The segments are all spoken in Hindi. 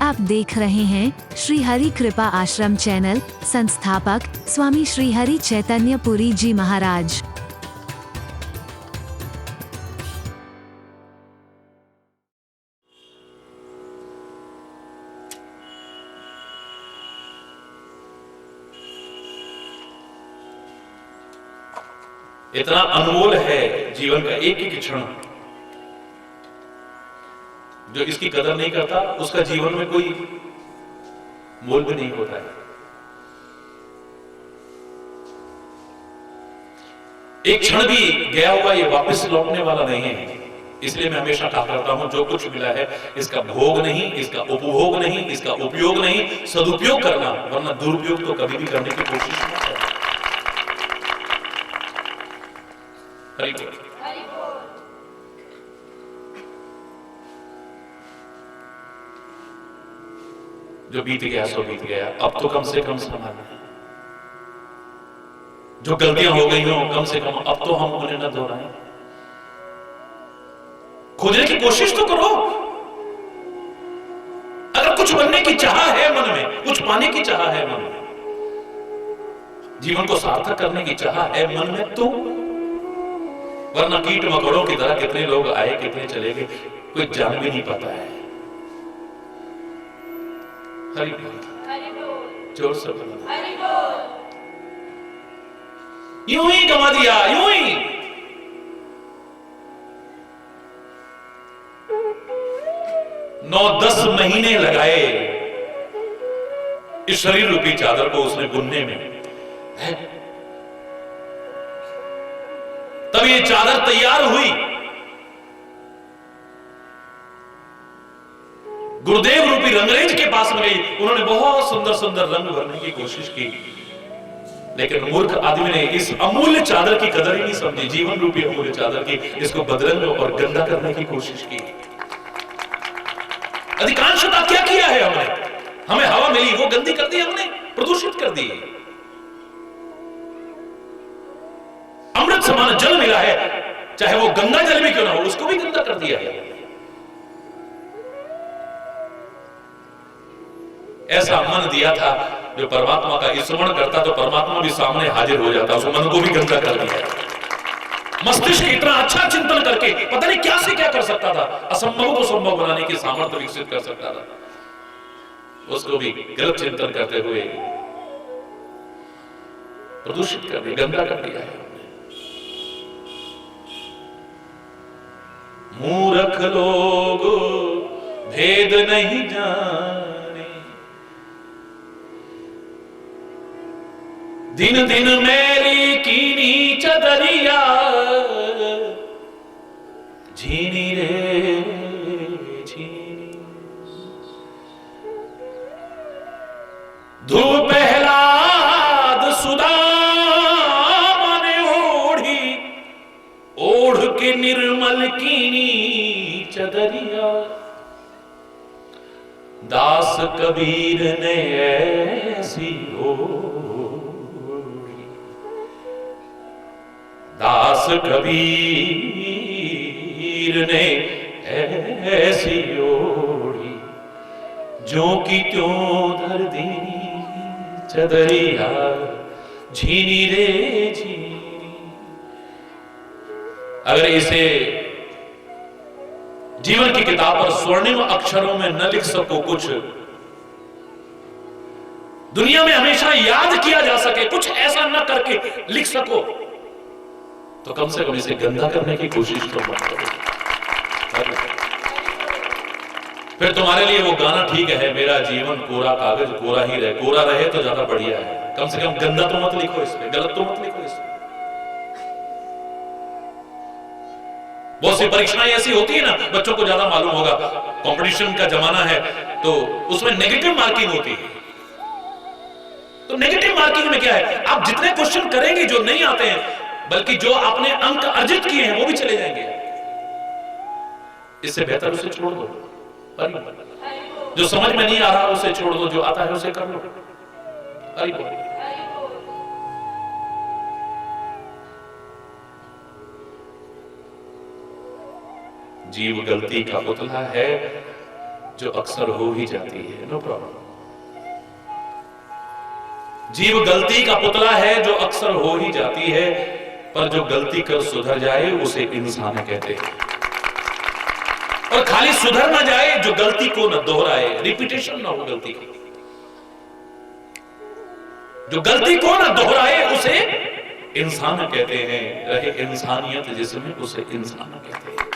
आप देख रहे हैं श्री हरि कृपा आश्रम चैनल। संस्थापक स्वामी श्री हरि चैतन्य पुरी जी महाराज। इतना अनमोल है जीवन का एक एक क्षण। जो इसकी कदर नहीं करता उसका जीवन में कोई मोल भी नहीं होता है। एक क्षण भी गया हुआ ये वापस लौटने वाला नहीं है। इसलिए मैं हमेशा कहा करता हूं, जो कुछ मिला है इसका भोग नहीं, इसका उपभोग नहीं, इसका उपयोग नहीं, सदुपयोग करना, वरना दुरुपयोग तो कभी भी करने की कोशिश मत करना। हरि बोल। जो बीत गया सो बीत गया, अब तो कम से कम संभालना। जो गलतियां हो गई हो कम से कम अब तो हम उन्हें न दोहराएं। खोजने की कोशिश तो करो। अगर कुछ बनने की चाह है मन में, कुछ पाने की चाह है मन में, जीवन को सार्थक करने की चाह है मन में, तो वरना कीट मकोड़ों की तरह कितने लोग आए कितने चले गए, कोई जान भी नहीं पाता है। हरि बोल। जोर से बोलो हरि बोल। यूं ही गवा दिया, यूं ही। नौ 10 महीने लगाए इस शरीर रूपी चादर को उसने बुनने में। तब ये चादर तैयार हुई। गुरुदेव रूपी रंगरेज के पास में गई। उन्होंने बहुत सुंदर सुंदर रंग भरने की कोशिश की, लेकिन मूर्ख आदमी ने इस अमूल्य चादर की कदर ही नहीं समझी। जीवन रूपी अमूल्य चादर की, इसको बदरंग और गंदा करने की कोशिश की। अधिकांशतः क्या किया है हमने? हमें हवा मिली, वो गंदी कर दी हमने, प्रदूषित कर दी। अमृत समान जल मिला है, चाहे वो गंगा जल भी क्यों ना हो, उसको भी गंदा कर दिया है। ऐसा मन दिया था जो परमात्मा का स्मरण करता तो परमात्मा भी सामने हाजिर हो जाता, उस मन को भी गंदा कर दिया। मस्तिष्क इतना अच्छा चिंतन करके पता नहीं क्या से क्या कर सकता था, असंभव को संभव बनाने की सामर्थ्य विकसित कर सकता था, उसको भी गलत चिंतन करते हुए प्रदूषित कर दिया, गंदा कर दिया है। मूर्ख लोग भेद नहीं जाने, दिन दिन मेरी कीनी चदरिया झीनी रे झीनी। धूप प्रहलाद सुदामा ने ओढ़ी, ओढ़ के निर्मल कीनी चदरिया। दास कबीर ने ऐसी दास कबीर ने ऐसी ओढ़ी, जो कि त्यों धर दीनी चदरिया झीनी रे झीनी। अगर इसे जीवन की किताब पर स्वर्णिम अक्षरों में न लिख सको, कुछ दुनिया में हमेशा याद किया जा सके, कुछ ऐसा न करके लिख सको, तो कम से कम इसे गंदा करने की कोशिश तो मत करो। फिर तुम्हारे लिए वो गाना ठीक है, मेरा जीवन कोरा कागज कोरा ही रहे, कोरा रहे तो ज्यादा बढ़िया है। कम से कम गंदा तो मत लिखो इसमें, गलत तो मत लिखो इसमें। बहुत सी परीक्षाएं ऐसी होती है ना, बच्चों को ज्यादा मालूम होगा, कंपटीशन का जमाना है तो उसमें नेगेटिव मार्किंग होती है। तो नेगेटिव मार्किंग में क्या है, आप जितने क्वेश्चन करेंगे जो नहीं आते हैं, बल्कि जो आपने अंक अर्जित किए हैं वो भी चले जाएंगे। इससे बेहतर उसे छोड़ दो। जो समझ में नहीं आ रहा उसे छोड़ दो, जो आता है उसे कर लो। हरि बोल। जीव गलती का पुतला है, जो अक्सर हो ही जाती है। No problem. जीव गलती का पुतला है जो अक्सर हो ही जाती है, पर जो गलती कर सुधर जाए उसे इंसान कहते हैं। और खाली सुधर ना जाए, जो गलती को न दोहराए, रिपीटेशन ना हो गलती की, जो गलती को न दोहराए उसे इंसान कहते हैं। रहे इंसानियत जिसमें उसे इंसान कहते हैं।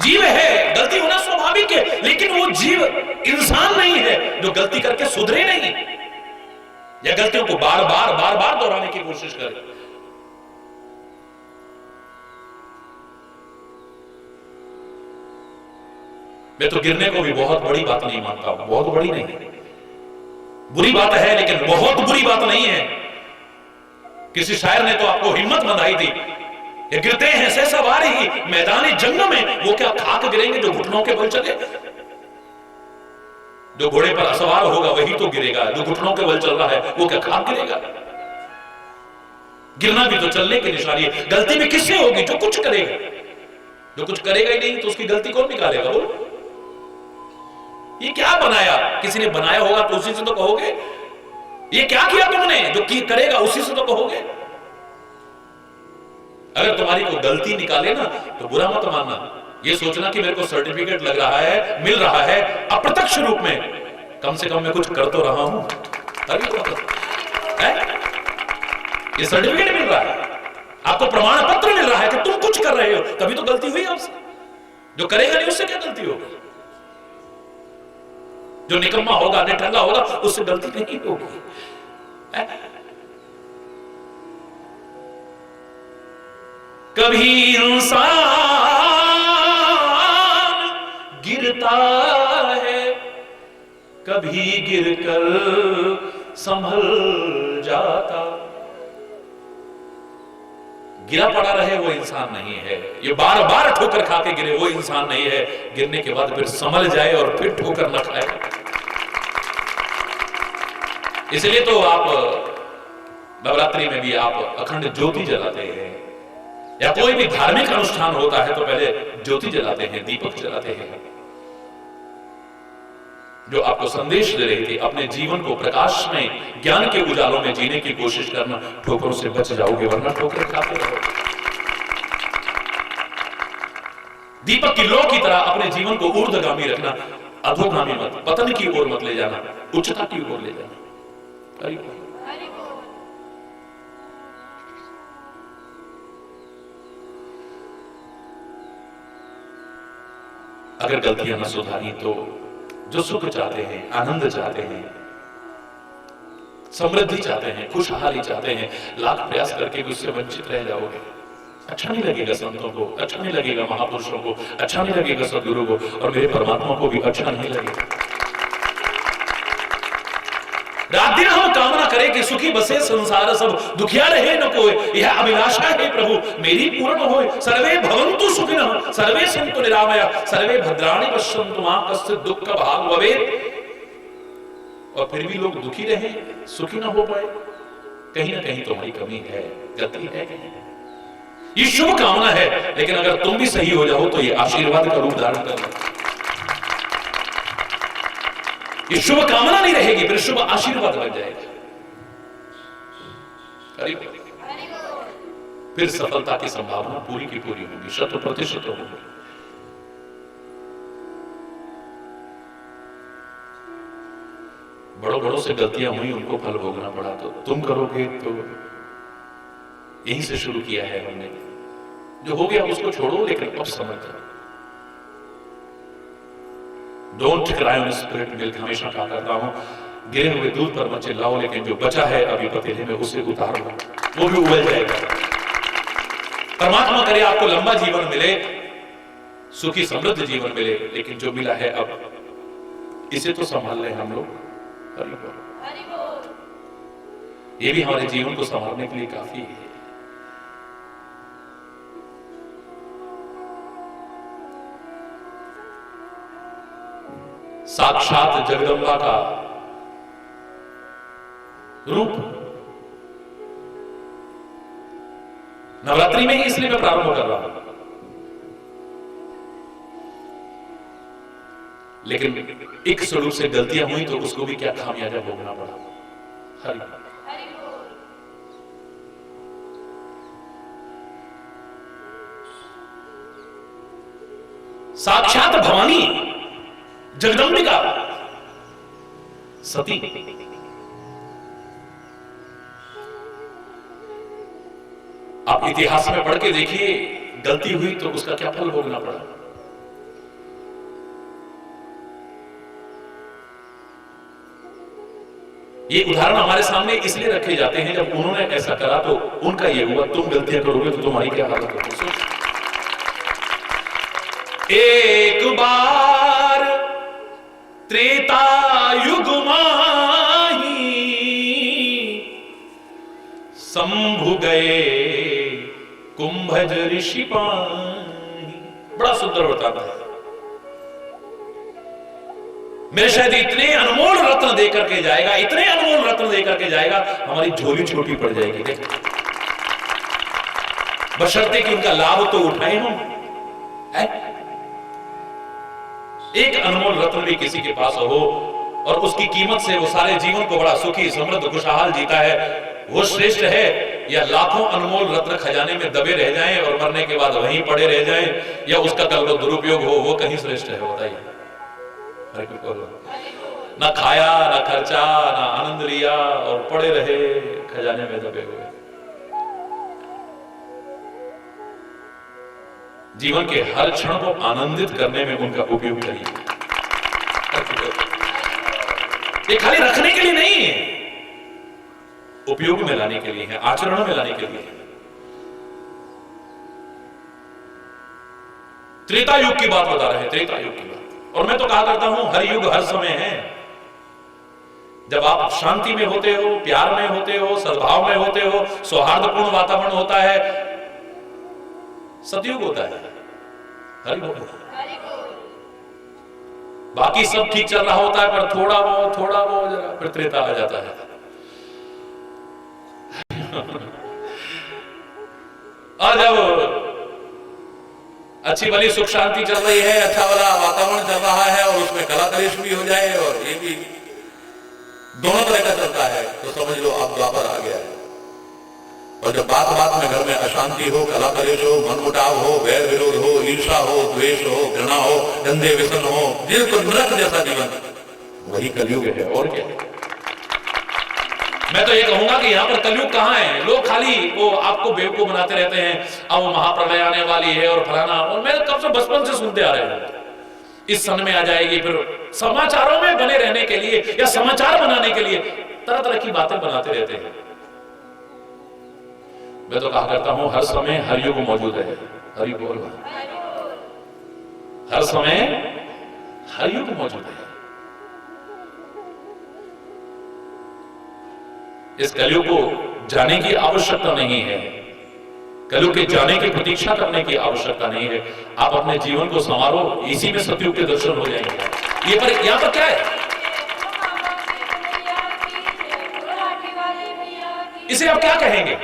जीव है, गलती होना स्वाभाविक है, लेकिन वो जीव इंसान नहीं है जो गलती करके सुधरे नहीं, या गलतियों को बार बार दोहराने की कोशिश करे। मैं तो गिरने को भी बहुत बड़ी बात नहीं मानता हूं, बहुत बड़ी नहीं, बुरी बात है लेकिन बहुत बुरी बात नहीं है। किसी शायर ने तो आपको हिम्मत बंधाई थी, ये गिरते हैं सवार ही मैदानी जंग में, वो क्या खाक गिरेंगे जो घुटनों के बल चले। जो घोड़े पर सवार होगा वही तो गिरेगा, जो घुटनों के बल चल रहा है वो क्या खाक गिरेगा। गिरना भी तो चलने की निशानी है। गलती भी किससे होगी? जो कुछ करेगा। जो कुछ करेगा ही नहीं तो उसकी गलती कौन निकालेगा? बोलो, ये क्या बनाया? किसी ने बनाया होगा तो उसी से तो कहोगे। ये क्या किया तुमने? जो करेगा उसी से तो कहोगे। अगर तुम्हारी कोई गलती निकाले ना तो बुरा मत मानना, ये सोचना कि मेरे को सर्टिफिकेट लग रहा है, मिल रहा है अप्रत्यक्ष रूप में, कम से कम मैं कुछ कर तो रहा हूं। ये सर्टिफिकेट मिल रहा है, आपको प्रमाण पत्र मिल रहा है कि तुम कुछ कर रहे हो, तभी तो गलती हुई आपसे। जो करेगा नहीं उससे क्या गलती होगी? जो निकम्मा होगा, निठल्ला होगा, उससे गलती नहीं होगी। कभी इंसान गिरता है, कभी गिरकर संभल जाता। गिरा पड़ा रहे वो इंसान नहीं है, ये बार बार ठोकर खा के गिरे वो इंसान नहीं है। गिरने के बाद फिर संभल जाए और फिर ठोकर न खाए। इसलिए तो आप नवरात्रि में भी आप अखंड ज्योति जलाते हैं, या कोई भी धार्मिक अनुष्ठान होता है तो पहले ज्योति जलाते हैं, दीपक जलाते हैं, जो आपको संदेश दे रही थी अपने जीवन को प्रकाश में, ज्ञान के उजालों में जीने की कोशिश करना। ठोकरों से बच जाओगे, वरना ठोकर खाते रहोगे। दीपक की लौ की तरह अपने जीवन को ऊर्ध्वगामी रखना, अधोगामी मत, पतन की ओर मत ले जाना, उच्चता की ओर ले जाना। अगर गलतियां न सुधारी तो जो सुख चाहते हैं, आनंद चाहते हैं, समृद्धि चाहते हैं, खुशहाली चाहते हैं, लाख प्रयास करके भी उससे वंचित रह जाओगे। अच्छा नहीं लगेगा संतों को, अच्छा नहीं लगेगा महापुरुषों को, अच्छा नहीं लगेगा सदगुरु को, और मेरे परमात्मा को भी अच्छा नहीं लगेगा। रात दिन हम कामना करें कि सुखी बसे संसार सब, दुखिया रहे न कोई, यह अभिलाषा है प्रभु मेरी पूर्ण होए। सर्वे भवन्तु सुखिनः, सर्वे सन्तु निरामया, सर्वे भद्राणि पश्यन्तु मा कश्चित् दुःख भाग् भवेत्। और फिर भी लोग दुखी रहे, सुखी न हो पाए, कहीं ना कहीं तुम्हारी कमी है, गलती है। ये शुभ कामना है, लेकिन अगर तुम भी सही हो जाओ तो ये आशीर्वाद का रूप धारण करना। ये शुभ कामना नहीं रहेगी, फिर शुभ आशीर्वाद लग जाएगा। फिर सफलता की संभावना पूरी की पूरी होगी, 100% होगी। बड़ों बड़ों से गलतियां हुई, उनको फल भोगना पड़ा, तो तुम करोगे तो यहीं से शुरू किया है हमने। जो हो गया उसको छोड़ो, लेकिन अब समझ जाओ। Don't cry on spirit milk, हमेशा कहा करता हूं, गिरे हुए दूध पर मत चिल्लाओ, लेकिन जो बचा है अभी पतीले में उसे उतार लो, वो भी उबल जाएगा। परमात्मा करे आपको लंबा जीवन मिले, सुखी समृद्ध जीवन मिले, लेकिन जो मिला है अब इसे तो संभाल लें हम लोग। ये भी हमारे जीवन को संभालने के लिए काफी है। साक्षात जगदम्बा का रूप नवरात्रि में ही इसलिए मैं प्रारंभ कर रहा हूं। लेकिन एक स्वरूप से गलतियां हुई तो उसको भी क्या खामियाजा भोगना पड़ा। हरि साक्षात भवानी जगदम्बिका सती आप इतिहास में पढ़ के देखिए, गलती हुई तो उसका क्या फल भोगना पड़ा। ये उदाहरण हमारे सामने इसलिए रखे जाते हैं, जब उन्होंने ऐसा करा तो उनका ये हुआ, तुम गलतियां करोगे तो तुम्हारी क्या हालत होगी। एक बार त्रेता युग माही शंभु गए कुंभज ऋषि पाही। बड़ा सुंदर बताता है। मेरे शायद इतने अनमोल रत्न देकर के जाएगा, इतने अनमोल रत्न देकर के जाएगा, हमारी झोली छोटी पड़ जाएगी। बशर्ते कि उनका लाभ तो उठाए हम। एक अनमोल रत्न भी किसी के पास हो और उसकी कीमत से वो सारे जीवन को बड़ा सुखी समृद्ध खुशहाल जीता है, वो श्रेष्ठ है, या लाखों अनमोल रत्न खजाने में दबे रह जाएं और मरने के बाद वहीं पड़े रह जाएं, या उसका कल को दुरुपयोग हो, वो कहीं श्रेष्ठ है? बताइए। ना खाया, ना खर्चा, ना आनंद लिया और पड़े रहे खजाने में दबे हुए। जीवन के हर क्षण को आनंदित करने में उनका उपयोग करिए। ये खाली रखने के लिए नहीं है, उपयोग में लाने के लिए है, आचरण में लाने के लिए है। त्रेता युग की बात बता रहे हैं, त्रेता युग की बात। और मैं तो कहा करता हूं हर युग हर समय है। जब आप शांति में होते हो, प्यार में होते हो, सद्भाव में होते हो, सौहार्दपूर्ण वातावरण होता है, सतयुग होता है। हरि बोल। बाकी सब ठीक चल रहा होता है, पर थोड़ा बहुत जरा फिर त्रेता आ जाता है। और जब अच्छी वाली सुख शांति चल रही है, अच्छा वाला वातावरण चल रहा है और उसमें कला कलेश भी हो जाए और ये भी दोनों तरह का चलता है, तो समझ लो आप द्वापर आ गया है। और जब बात बात में घर में अशांति हो, कला कलेश हो, मनमुटाव हो, वैर विरोध हो, ईर्षा हो, द्वेष हो, घृणा हो, गंदे व्यसन हो, बिल्कुल नरक जैसा जीवन, वही कलयुग है। और क्या? मैं तो ये कहूंगा कि यहाँ पर कलयुग कहाँ है? लोग खाली वो आपको बेवकूफ बनाते रहते हैं, अब वो महाप्रलय आने वाली है और फलाना, और मैं कब से बचपन से सुनते आ रहे हैं इस सन में आ जाएगी। फिर समाचारों में बने रहने के लिए या समाचार बनाने के लिए तरह तरह की बातें बनाते रहते हैं। मैं तो कहा करता हूं हर समय हर युग मौजूद है। हरि बोल। हर समय हर युग मौजूद है। इस कलयुग को जाने की आवश्यकता नहीं है, कलयुग के जाने की प्रतीक्षा करने की आवश्यकता नहीं है। आप अपने जीवन को संवारो, इसी में सतयुग के दर्शन हो जाएंगे। ये पर यहां पर क्या है? इसे आप क्या कहेंगे?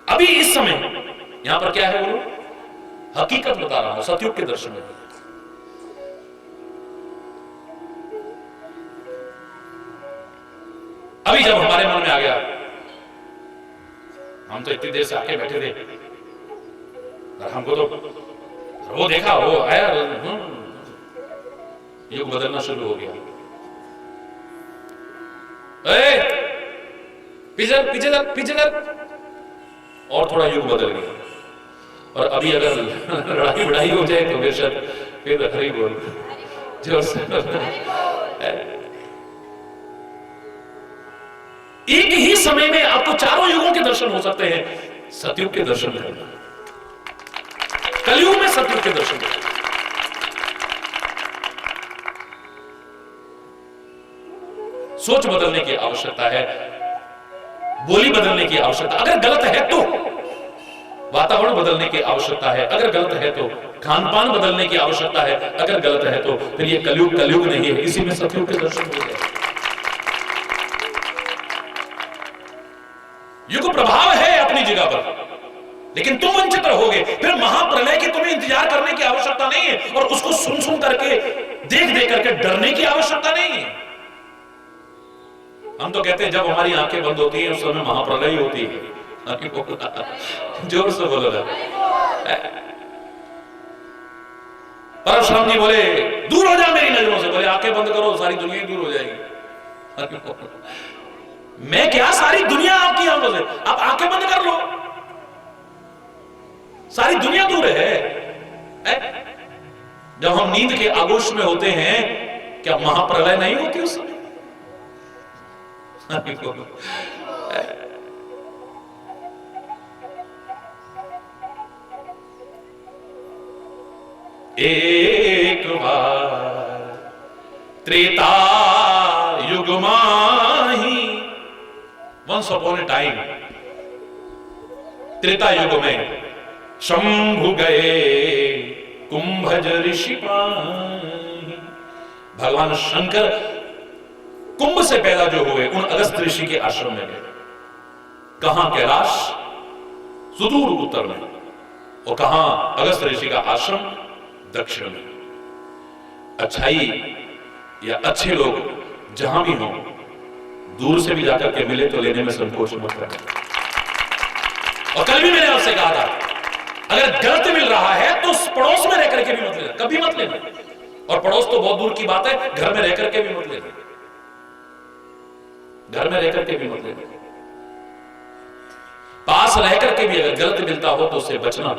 अभी इस समय यहां पर क्या है? बोलो। हकीकत बता रहा हूं, सतयुग के दर्शन में। अभी जब हमारे मन में आ गया, हम तो इतनी देर से आके बैठे थे और हमको तो वो देखा, वो आया, युग बदलना शुरू हो गया। पीछे चल, और थोड़ा युग बदल गया। और अभी अगर लड़ाई बढ़ाई हो जाए तो बेशक फिर हरि बोल जोर से। एक ही समय में आपको चारों युगों के दर्शन हो सकते हैं। सतयुग के दर्शन करना, कलयुग में सतयुग के दर्शन करना। सोच बदलने की आवश्यकता है, बोली बदलने की आवश्यकता, अगर गलत है तो वातावरण बदलने की आवश्यकता है, अगर गलत है तो खान पान बदलने की आवश्यकता है, अगर गलत है तो फिर ये कलयुग नहीं है, इसी में सतयुग के दर्शन हो गए। युग प्रभाव है अपनी जगह पर, लेकिन तुम वंचित रहोगे, फिर महाप्रलय की तुम्हें इंतजार करने की आवश्यकता नहीं है और उसको सुन सुन करके, देख देख करके डरने की आवश्यकता नहीं है। हम तो कहते हैं जब हमारी आंखें बंद होती हैं उस समय महाप्रलय होती है। जोर से बोलो ना। परशुराम जी बोले दूर हो जा मेरी नजरों से। बोले आंखें बंद करो, सारी दुनिया दूर हो जाएगी। मैं क्या, सारी दुनिया आपकी आंखों से, आप आंखें बंद कर लो, सारी दुनिया दूर है। जब हम नींद के आगोश में होते हैं, क्या महाप्रलय नहीं होती उस समय? एक बार त्रेता युग माही, once upon a time, Treta Yuga में शंभु गए कुंभज ऋषि पाही। भगवान शंकर कुंभ से पैदा जो हुए उन अगस्त ऋषि के आश्रम में गए। कहां? कैलाश सुदूर उत्तर में, और कहां? अगस्त ऋषि का आश्रम दक्षिण में। अच्छाई या अच्छे लोग जहां भी हों, दूर से भी जाकर के मिले तो लेने में संकोच मत करना। और कल भी मैंने आपसे कहा था, अगर गलत मिल रहा है तो पड़ोस में रह करके भी मत लेना, कभी मत लेना। और पड़ोस तो बहुत दूर की बात है, घर में रह करके भी मत लेना, घर में रह करके भी मत लेना। पास रह करके भी अगर गलत मिलता हो तो उससे बचना,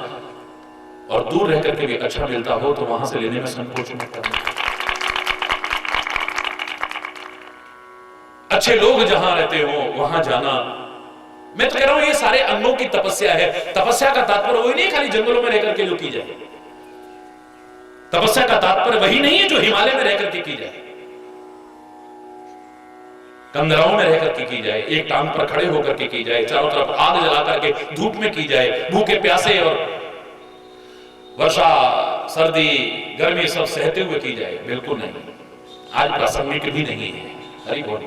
और दूर रह करके भी अच्छा मिलता हो तो वहां से लेने में संकोच मत करना। अच्छे लोग जहां रहते हो वहां जाना। मैं तो कह रहा हूं ये सारे अंगों की तपस्या है। तपस्या का तात्पर्य वही नहीं खाली जंगलों में रहकर के जो की जाए। तपस्या का तात्पर्य वही नहीं है जो हिमालय में रहकर के की जाए, कंदराओं में रहकर के की जाए, एक टांग पर खड़े होकर के की जाए, चारों तरफ आग जला करके धूप में की जाए, भूखे प्यासे और वर्षा सर्दी गर्मी सब सहते हुए की जाए। बिल्कुल नहीं, आज प्रासंगिक भी नहीं है। हरि बोल।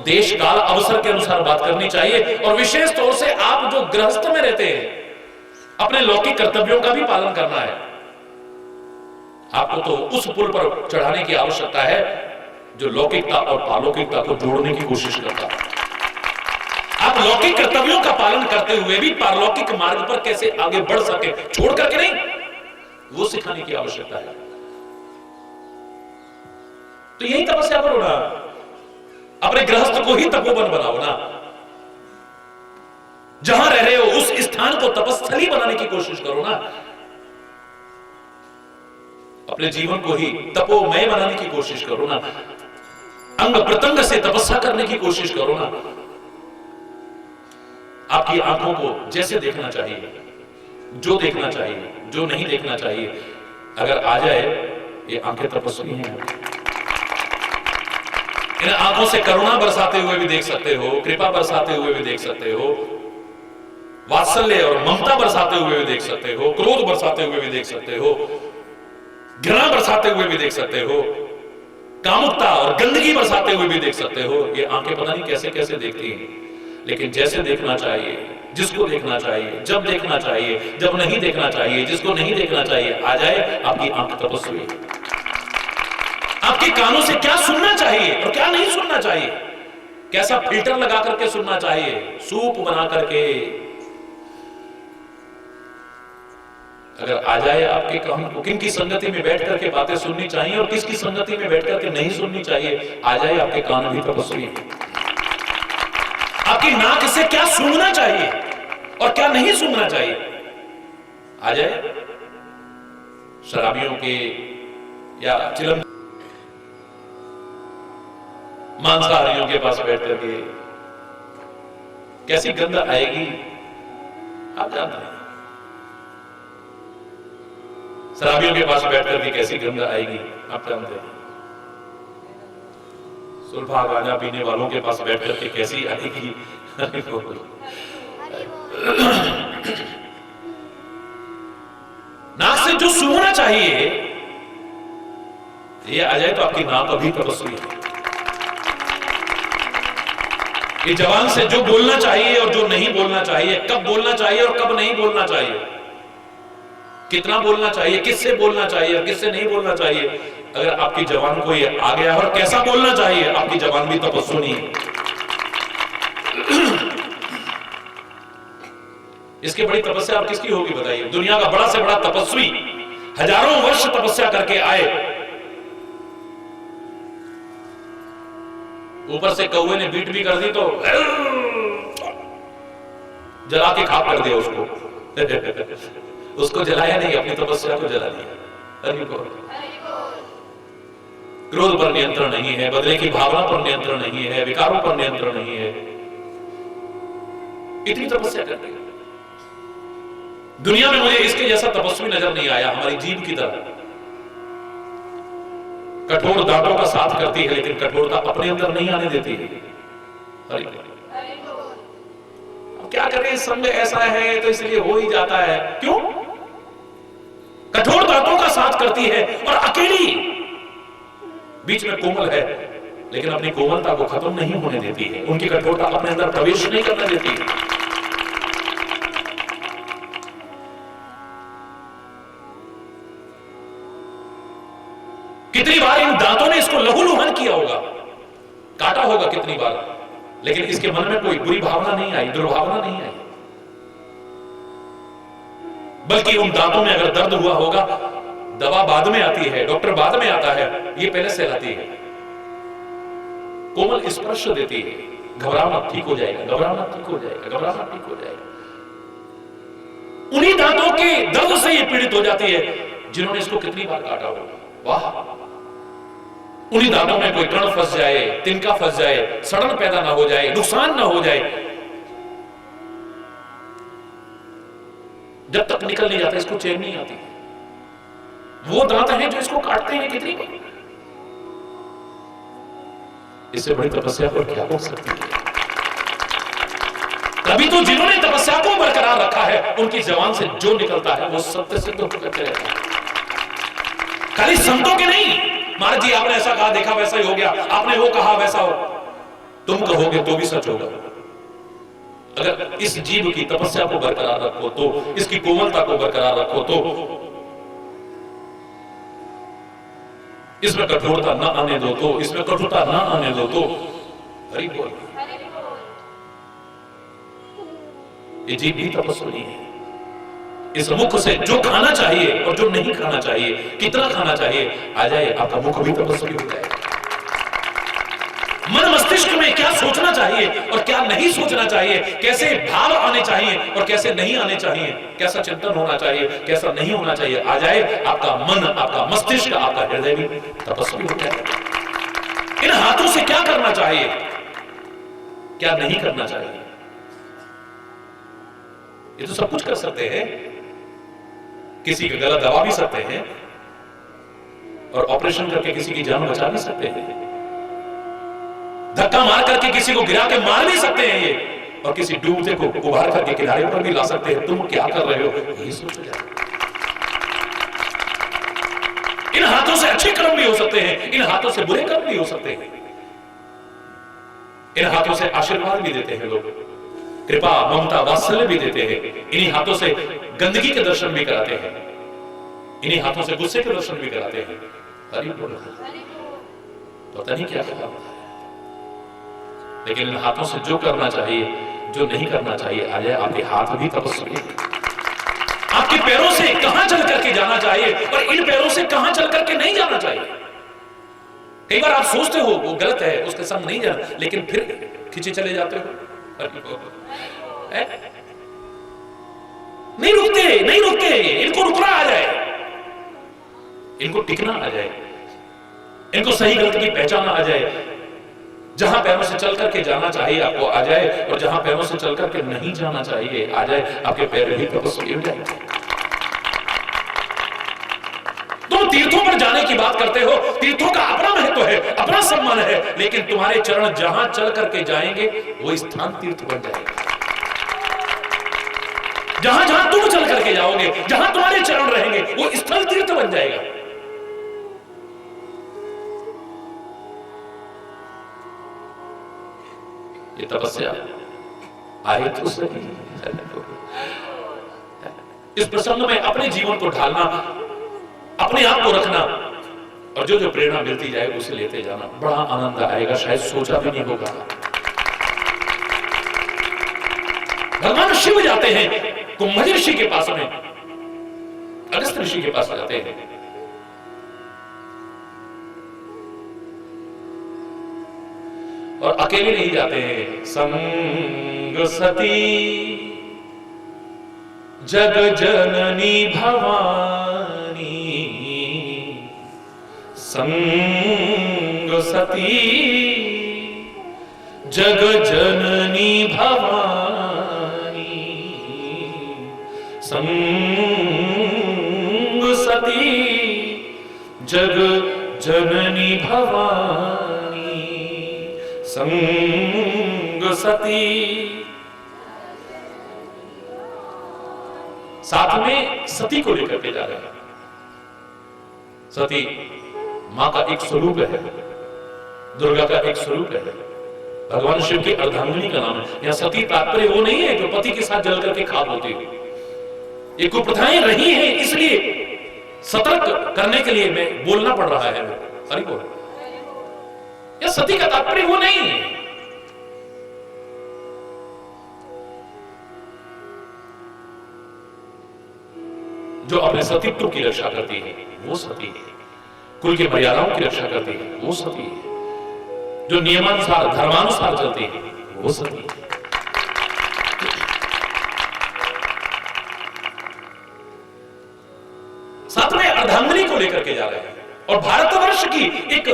देश काल अवसर के अनुसार बात करनी चाहिए। और विशेष तौर से आप जो गृहस्थ में रहते हैं, अपने लौकिक कर्तव्यों का भी पालन करना है। आपको तो उस पुल पर चढ़ाने की आवश्यकता है जो लौकिकता और पालौकिकता को जोड़ने की कोशिश करता है। आप लौकिक कर्तव्यों का पालन करते हुए भी पारलौकिक मार्ग पर कैसे आगे बढ़ सके, छोड़ करके नहीं, वो सिखाने की आवश्यकता है। तो यही तपस्या करो ना, अपने गृहस्थ को ही तपोवन बनाओ ना। जहां रह रहे हो उस स्थान को तपस्थली बनाने की कोशिश करो ना। अपने जीवन को ही तपोमय बनाने की कोशिश करो ना। अंग प्रत्यंग से तपस्या करने की कोशिश करो ना। आपकी आंखों को जैसे देखना चाहिए, जो देखना चाहिए, जो नहीं देखना चाहिए, अगर आ जाए, ये आंखें तपस्वी हैं। इन आंखों से करुणा बरसाते हुए भी देख सकते हो, कृपा बरसाते हुए भी देख सकते हो, वात्सल्य और ममता बरसाते हुए भी देख सकते हो, क्रोध बरसाते हुए भी देख सकते हो, घृणा बरसाते हुए भी देख सकते हो, कामुकता और गंदगी बरसाते हुए भी देख सकते हो। ये आंखें पता नहीं कैसे कैसे देखती हैं, लेकिन जैसे देखना चाहिए, जिसको देखना चाहिए, जब देखना चाहिए, जब नहीं देखना चाहिए, जिसको नहीं देखना चाहिए, आ जाए, आपकी आंख तपस्वी। आपके कानों से क्या सुनना चाहिए और क्या नहीं सुनना चाहिए, कैसा फिल्टर लगा करके सुनना चाहिए, सूप बना करके, अगर आ जाए आपके कान को, किन की संगति में बैठ करके बातें सुननी चाहिए और किसकी संगति में बैठ करके नहीं सुननी चाहिए, आ जाए, आपके कान भी तपस्वी। आपकी नाक से क्या सूंघना चाहिए और क्या नहीं सूंघना चाहिए, आ जाए। शराबियों के या चिलम मांसाहारियों के पास बैठ करके कैसी गंध आएगी आप जानते हैं। शराबियों के पास बैठ करके कैसी गंध आएगी आप जानते हैं। सुल्फा गांजा पीने वालों के पास बैठ करके कैसी आएगी। नाक से जो सूंघना चाहिए ये आ जाए तो आपकी नाक अभी तपस्वी है। ये जवान से जो बोलना चाहिए और जो नहीं बोलना चाहिए, कब बोलना चाहिए और कब नहीं बोलना चाहिए, कितना बोलना चाहिए, किससे बोलना चाहिए और किससे नहीं बोलना चाहिए, अगर आपकी जवान को ये आ गया और कैसा बोलना चाहिए, आपकी जवान भी तपस्वी है। इसकी बड़ी तपस्या आप किसकी होगी बताइए? दुनिया का बड़ा से बड़ा तपस्वी हजारों वर्ष तपस्या करके आए, ऊपर से कौवे ने बीट भी कर दी तो जला के खाक कर दिया उसको। उसको जलाया नहीं, अपनी तपस्या को जला दिया। हरि बोल। क्रोध पर नियंत्रण नहीं है, बदले की भावना पर नियंत्रण नहीं है, विकारों पर नियंत्रण नहीं है, इतनी तपस्या करके दुनिया में मुझे इसके जैसा तपस्वी नजर नहीं आया। हमारी जीभ की तरह कठोर दांतों का साथ करती है, लेकिन कठोरता अपने अंदर नहीं आने देती है। हरि अब क्या करें, संग ऐसा है तो इसलिए हो ही जाता है। क्यों? कठोर दांतों का साथ करती है और अकेली बीच में कोमल है, लेकिन अपनी कोमलता को खत्म नहीं होने देती है, उनकी कठोरता अपने अंदर प्रवेश नहीं करने देती है। कितनी बार इन दांतों ने इसको लहूलुहान किया होगा, काटा होगा कितनी बार, लेकिन इसके मन में कोई बुरी भावना नहीं आई, दुर्भावना नहीं आई। बल्कि उन दांतों में अगर दर्द हुआ होगा, दवा बाद में आती है, डॉक्टर बाद में आता है, ये पहले से लाती है, कोमल स्पर्श देती है, घबराना ठीक हो जाएगा, घबराना ठीक हो जाएगा, घबराना ठीक हो जाएगा। उन्हीं दांतों के दर्द से ये पीड़ित हो जाती है जिन्होंने इसको कितनी बार काटा होगा। वाह, उन्हीं दांतों में कोई कण फंस जाए, तिनका फंस जाए, सड़न पैदा ना हो जाए, नुकसान ना हो जाए, जब तक निकल नहीं जाता इसको चैन नहीं आती। वो दांत हैं जो इसको काटते हैं कितनी बार। इससे बड़ी तपस्या पर क्या हो सकती है? तभी तो जिन्होंने तपस्या को बरकरार रखा है, उनकी जबान से जो निकलता है वो सत्य सिद्ध होकर रहता है। खाली संतों के नहीं, महाराज जी आपने ऐसा कहा, देखा वैसा ही हो गया, आपने वो कहा वैसा हो, तुम कहोगे तो भी सच होगा। अगर इस जीव की तपस्या को बरकरार रखो तो, इसकी कोमलता को बरकरार रखो तो, इसमें कठोरता ना आने दो तो, इसमें कठोरता ना आने दो तो, हरि बोल। ये जीव भी तपस्वी है। इस मुख से जो खाना चाहिए और जो नहीं खाना चाहिए, कितना खाना चाहिए, आ जाए, आपका मुख भी तपस्वी हो जाएगा। मन मस्तिष्क में क्या सोचना चाहिए और क्या नहीं सोचना चाहिए, कैसे भाव आने चाहिए और कैसे नहीं आने चाहिए, कैसा चिंतन होना चाहिए, कैसा नहीं होना चाहिए, आ जाए, आपका मन, आपका मस्तिष्क, आपका हृदय भी तपस्वी हो जाएगा। इन हाथों से क्या करना चाहिए, क्या नहीं करना चाहिए, ये तो सब कुछ कर सकते हैं। किसी का गला दबा भी सकते हैं और ऑपरेशन करके किसी की जान बचा भी सकते हैं। धक्का मार करके किसी को गिरा के मार भी सकते हैं ये, और किसी डूबते को उभार करके किनारे पर भी ला सकते हैं। तुम क्या कर रहे हो, यही सोचो जाए। इन हाथों से अच्छे कर्म भी हो सकते हैं, इन हाथों से बुरे कर्म भी हो सकते हैं। इन हाथों से आशीर्वाद भी देते हैं लोग, कृपा, ममता, वात्सल्य भी देते हैं। इन्हीं हाथों से गंदगी के दर्शन भी कराते हैं, इन्हीं हाथों से गुस्से के दर्शन भी कराते हैं। हरि बोल। पता नहीं क्या कहा, लेकिन इन हाथों से जो करना चाहिए, जो नहीं करना चाहिए, आ जाए, आपके हाथ भी तपस्वी। आपके पैरों से कहां चल करके जाना चाहिए और इन पैरों से कहां चल करके नहीं जाना चाहिए। कई बार आप सोचते हो वो गलत है, उसके संग नहीं जाना, लेकिन फिर खींचे चले जाते हो। नहीं रुकते, नहीं रुकते, इनको रुकना आ जाए, इनको टिकना आ जाए, इनको सही गलत की पहचान आ जाए। जहां पैरों से चल करके जाना चाहिए आपको आ जाए, और जहां पैरों से चल करके नहीं जाना चाहिए आ जाए, आपके पैर भी तपस्वी हो जाए। तुम तीर्थों पर जाने की बात करते हो, तीर्थों का अपना महत्व है, अपना सम्मान है, लेकिन तुम्हारे चरण जहां चल करके जाएंगे वो स्थान तीर्थ बन जाएगा। जहां जहां तुम चल करके जाओगे, जहां तुम्हारे चरण रहेंगे, वो स्थल तीर्थ बन जाएगा। ये तपस्या आए तो सही। इस प्रसंग में अपने जीवन को ढालना, अपने आप को रखना और जो जो प्रेरणा मिलती जाए उसे लेते जाना, बड़ा आनंद आएगा, शायद सोचा भी नहीं होगा। भगवान शिव जाते हैं कुंभ ऋषि के पास में, अगस्त ऋषि के पास जाते हैं। और अकेले नहीं जाते हैं, संग सती जग जननी भवानी, संग सती जग जननी भवानी, संग सती जग जननी भवानी, संग सती। साथ में सती को लेकर के जा रहे हैं। सती मां का एक स्वरूप है, दुर्गा का एक स्वरूप है, भगवान शिव की अर्धांगिनी का नाम है। यहां सती तात्पर्य वो नहीं है जो पति के साथ जल करके खाक होती है। ये कुप्रथाएं रही हैं, इसलिए सतर्क करने के लिए मैं बोलना पड़ रहा है। हरि बोल। यह सती का तात्पर्य वो नहीं है। जो अपने सतीत्व की रक्षा करती है वो सती है, कुल की मर्यादाओं की रक्षा करती है वो सती है, जो नियमानुसार धर्मानुसार चलती है वो सती है। साथ में अर्धांगिनी को लेकर के जा रहे हैं। और भारतवर्ष की एक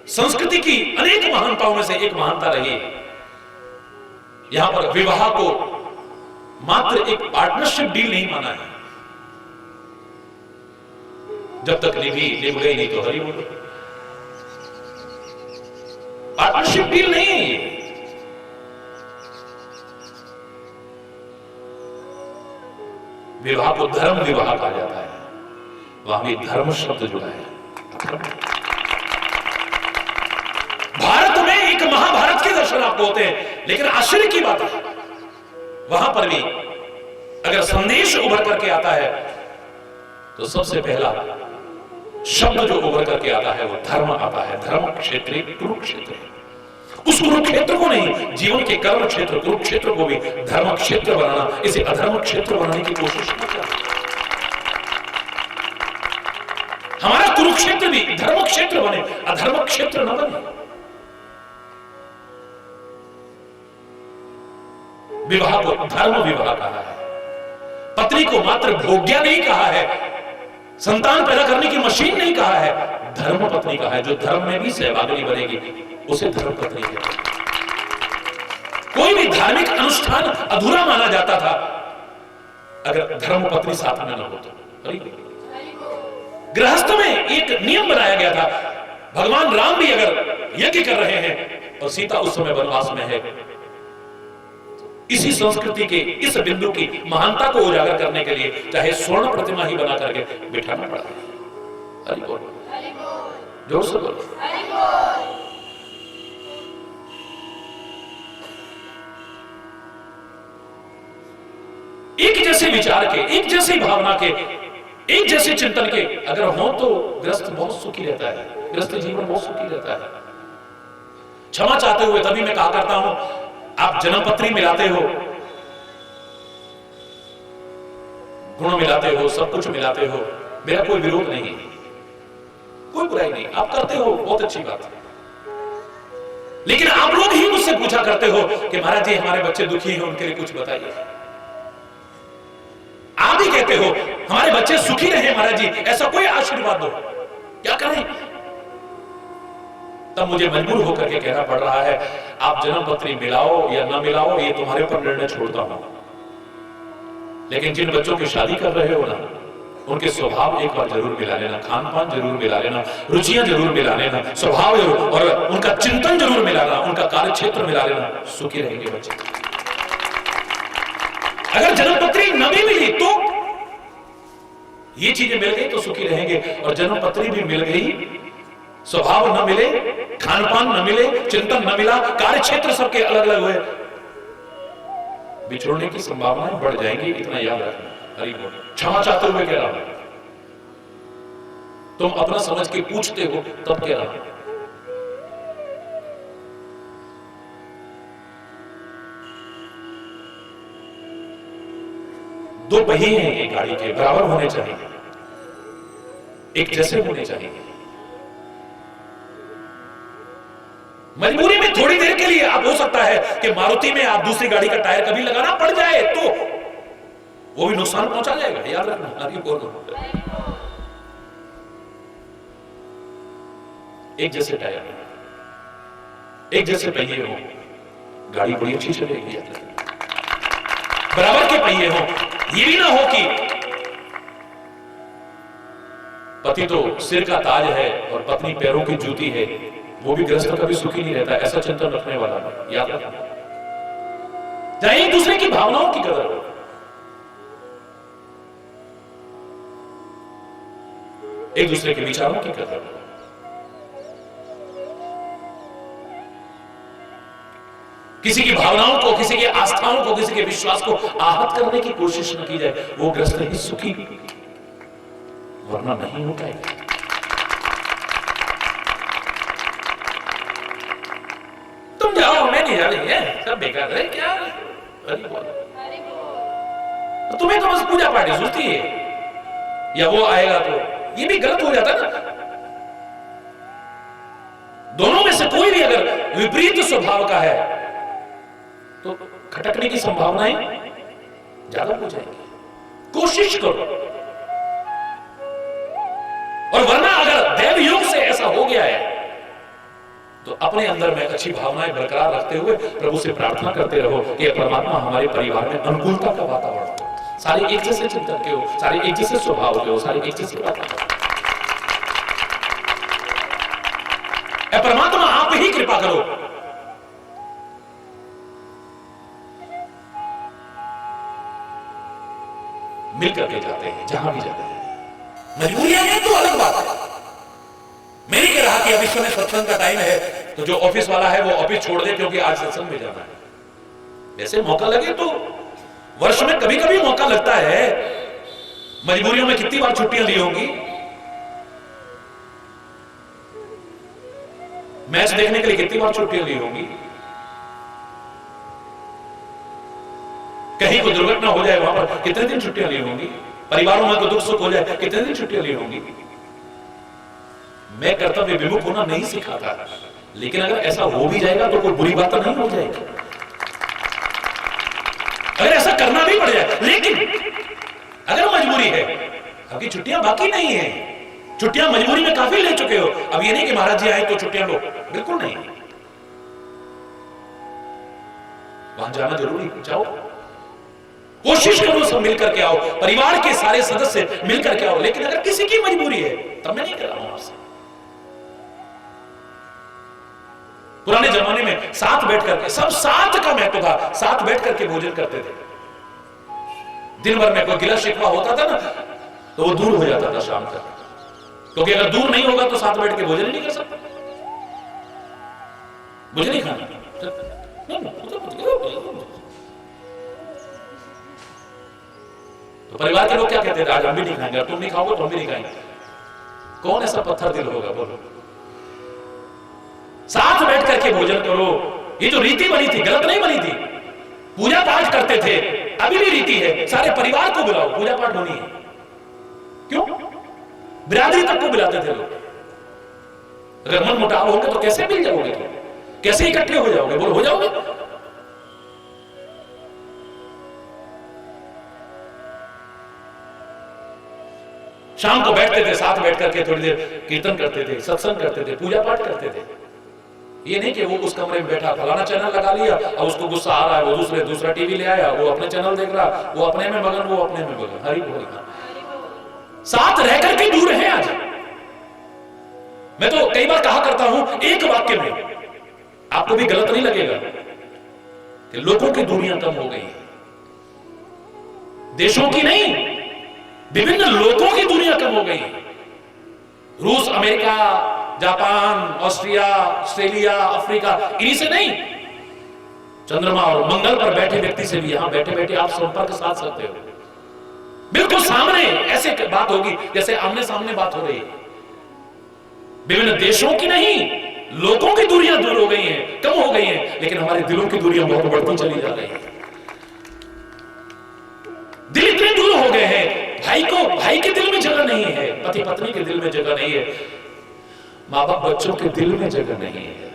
संस्कृति की अनेक महानताओं में से एक महानता रही है, यहां पर विवाह को मात्र एक पार्टनरशिप डील नहीं माना है। जब तक निभ गई नहीं तो हरि बोलो। पार्टनरशिप डील नहीं है ये। विवाह को धर्म विवाह कहा जाता है, वहां भी धर्म शब्द जुड़ा है। भारत में एक महाभारत के दर्शन आपको होते हैं, लेकिन आश्चर्य की बात है वहां पर भी अगर संदेश उभर करके आता है तो सबसे पहला शब्द जो उभर करके आता है वो धर्म आता है। धर्म क्षेत्र कुरुक्षेत्र है। उस कुरुक्षेत्र को नहीं, जीवन के कर्म क्षेत्र कुरुक्षेत्र को भी धर्म क्षेत्र बनाना, इसे अधर्म क्षेत्र बनाने की कोशिश मत करना। हमारा कुरुक्षेत्र भी धर्म क्षेत्र बने, अधर्म क्षेत्र न बने। विवाह को धर्म विवाह कहा है, पत्नी को मात्र भोग्या नहीं कहा है, संतान पैदा करने की मशीन नहीं कहा है, धर्म पत्नी कहा है। जो धर्म में भी सहभागी बनेगी उसे धर्म पत्नी कहते हैं। कोई भी धार्मिक अनुष्ठान अधूरा माना जाता था अगर धर्म पत्नी साथ में न हो तो। गृहस्थ में एक नियम बनाया गया था, भगवान राम भी अगर यज्ञ कर रहे हैं और सीता उस समय वनवास में है, इसी संस्कृति के इस बिंदु की महानता को उजागर करने के लिए चाहे स्वर्ण प्रतिमा ही बना करके बिठाना पड़ा है। हरि बोल, जोर से बोलो। एक जैसे विचार के, एक जैसी भावना के, एक जैसे चिंतन के अगर हो तो ग्रस्त बहुत सुखी रहता है, ग्रस्त जीवन बहुत सुखी रहता है। क्षमा चाहते हुए तभी मैं कहा करता हूं, आप जन्मपत्री मिलाते हो, गुण मिलाते हो, सब कुछ मिलाते हो, मेरा कोई विरोध नहीं, कोई बुराई नहीं, आप करते हो, बहुत अच्छी बात है। लेकिन आप लोग ही मुझसे पूछा करते हो कि महाराज जी हमारे बच्चे दुखी हैं, उनके लिए कुछ बताइए। आप ही कहते हो हमारे बच्चे सुखी रहे महाराज जी, ऐसा कोई आशीर्वाद दो, क्या करें? तब मुझे मजबूर होकर के कहना पड़ रहा है, आप जन्मपत्री मिलाओ या ना मिलाओ ये तुम्हारे ऊपर निर्णय छोड़ता हूं। लेकिन जिन बच्चों की शादी कर रहे हो ना, उनके स्वभाव एक बार जरूर मिला लेना, खान पान जरूर मिला लेना, रुचियां जरूर मिला लेना, स्वभाव और उनका चिंतन जरूर मिलाना, उनका कार्य क्षेत्र मिला लेना, सुखी रहेंगे बच्चे। अगर जन्मपत्री न भी मिली तो ये चीजें मिल गई तो सुखी रहेंगे, और जन्मपत्री भी मिल गई, स्वभाव न मिले, खान पान न मिले, चिंतन न मिला, कार्य क्षेत्र सबके अलग अलग हुए, बिछोड़ने की संभावनाएं बढ़ जाएंगी, इतना याद रखना। हरि बोल। क्षमा चाहते हुए कह रहा हूं, तुम अपना समझ के पूछते हो तब कह रहा हूं। दो पहिए हैं एक गाड़ी के, बराबर होने चाहिए, एक जैसे होने चाहिए। मजबूरी में थोड़ी देर के लिए आप, हो सकता है कि मारुति में आप दूसरी गाड़ी का टायर कभी लगाना पड़ जाए तो वो भी नुकसान पहुंचा जाएगा, याद रखना। आगे बोल, एक जैसे टायर, एक जैसे पहिए हो, गाड़ी बड़ी अच्छी चलेगी। बराबर के पहिए हो, ये भी ना हो कि पति तो सिर का ताज है और पत्नी पैरों की जूती है, वो भी गृहस्थ कभी सुखी नहीं रहता। ऐसा चिंतन रखने वाला है, याद रखना। जहां एक दूसरे की भावनाओं की कदर हो, एक दूसरे के विचारों की कदर हो, किसी की भावनाओं को, किसी की आस्थाओं को, किसी के विश्वास को आहत करने की कोशिश न की जाए, वो ग्रस्त ही सुखी, वरना नहीं हो पाएगा। तुम जाओ, मैं नहीं जा रही है, सब बेकार है क्या? तो तुम्हें तो बस पूजा पाठ सोचती है, या वो आएगा तो, ये भी गलत हो जाता है ना। दोनों में से कोई भी अगर विपरीत स्वभाव का है तो खटकने की संभावनाएं ज्यादा हो जाएंगी। कोशिश करो, और वरना अगर दैव योग से ऐसा हो गया है तो अपने अंदर में अच्छी भावनाएं बरकरार रखते हुए प्रभु से प्रार्थना करते रहो कि परमात्मा हमारे परिवार में अनुकूलता का वातावरण हो, सारे एक जैसे चिंतन के हो, सारे एक जैसे स्वभाव के हो, सारे एक जैसे वातावरण। परमात्मा आप ही कृपा करो। मिल करके जाते हैं जहां भी जाते हैं। मजबूरियां हैं तो अलग बात है। मैं नहीं कह रहा कि अब इस समय सत्संग का टाइम है तो जो ऑफिस वाला है वो ऑफिस छोड़ दे क्योंकि आज सत्संग में जाना है। वैसे मौका लगे तो वर्ष में कभी कभी मौका लगता है। मजबूरियों में कितनी बार छुट्टियां ली होंगी। मैच देखने के लिए कितनी बार छुट्टियां ली होंगी। कहीं कोई दुर्घटना हो जाए वहां पर कितने दिन छुट्टियां ली होंगी। परिवारों में कोई दुख सुख हो जाए कितने दिन छुट्टियां ली होंगी। मैं कर्तव्य विमुख होना नहीं सिखाता, लेकिन अगर ऐसा हो भी जाएगा तो कोई बुरी बात तो नहीं हो जाएगी। अगर ऐसा करना भी पड़ जाए, लेकिन अगर मजबूरी है, अभी छुट्टियां बाकी नहीं है, छुट्टियां मजबूरी में काफी ले चुके हो, अब ये नहीं कि महाराज जी आए तो छुट्टियां लो, बिल्कुल नहीं। वहां जाना जरूरी, जाओ, कोशिश करो, सब मिलकर के आओ, परिवार के सारे सदस्य मिलकर के आओ। लेकिन अगर किसी की मजबूरी है तब मैं नहीं कर रहा हूं आपसे। पुराने जमाने में साथ बैठ करके, सब साथ का महत्व था, साथ बैठ करके भोजन करते थे। दिन भर में कोई गिला शिकवा होता था ना तो वो दूर हो जाता था शाम तक, क्योंकि अगर दूर नहीं होगा तो साथ बैठ के भोजन नहीं कर सकता। मुझे नहीं खाना, तो परिवार के लोग क्या कहते थे, आज हम भी नहीं खाएंगे, तुम नहीं खाओगे तो हम भी नहीं खाएंगे। कौन ऐसा पत्थर दिल होगा, बोलो। साथ बैठ करके भोजन करो। ये जो रीति बनी थी गलत नहीं बनी थी। पूजा पाठ करते थे, अभी भी रीति है, सारे परिवार को बुलाओ, पूजा पाठ होनी है। क्यों? बिरादरी तक को बुलाते थे लोग। अगर मन मुटाव होगा तो कैसे मिल जाओगे, तो कैसे इकट्ठे हो जाओगे, बोलो, हो जाओगे। शाम को बैठते थे, साथ बैठ करके थोड़ी देर कीर्तन करते थे, सत्संग करते थे, पूजा पाठ करते थे। ये नहीं कि वो उस कमरे में बैठा फलाना चैनल लगा लिया और उसको गुस्सा आ रहा है, वो दूसरा टीवी ले आया, वो अपने चैनल देख रहा, वो अपने में मगन, वो अपने में मगन। हरि बोल। साथ रह करके दूर है आज। मैं तो कई बार कहा करता हूं एक वाक्य में, आपको भी गलत नहीं लगेगा, कि लोगों की दूरियां कम हो गई हैं। देशों की नहीं, विभिन्न लोगों की दूरियां कम हो गई। रूस, America, Japan, Austria, Australia, Africa, इन्हीं से नहीं, चंद्रमा और मंगल पर बैठे व्यक्ति से भी यहां बैठे बैठे आप संपर्क साध सकते हो। बिल्कुल सामने ऐसे बात होगी जैसे आमने सामने बात हो रही है। विभिन्न देशों की नहीं, लोगों की दूरियां दूर हो गई हैं, कम हो गई हैं, लेकिन हमारे दिलों की दूरियां बहुत बढ़ती चली जा रही हैं। दिल इतने दूर हो गए हैं, भाई के दिल में जगह नहीं है, पति पत्नी के दिल में जगह नहीं है, माँ बाप बच्चों के दिल में जगह नहीं है।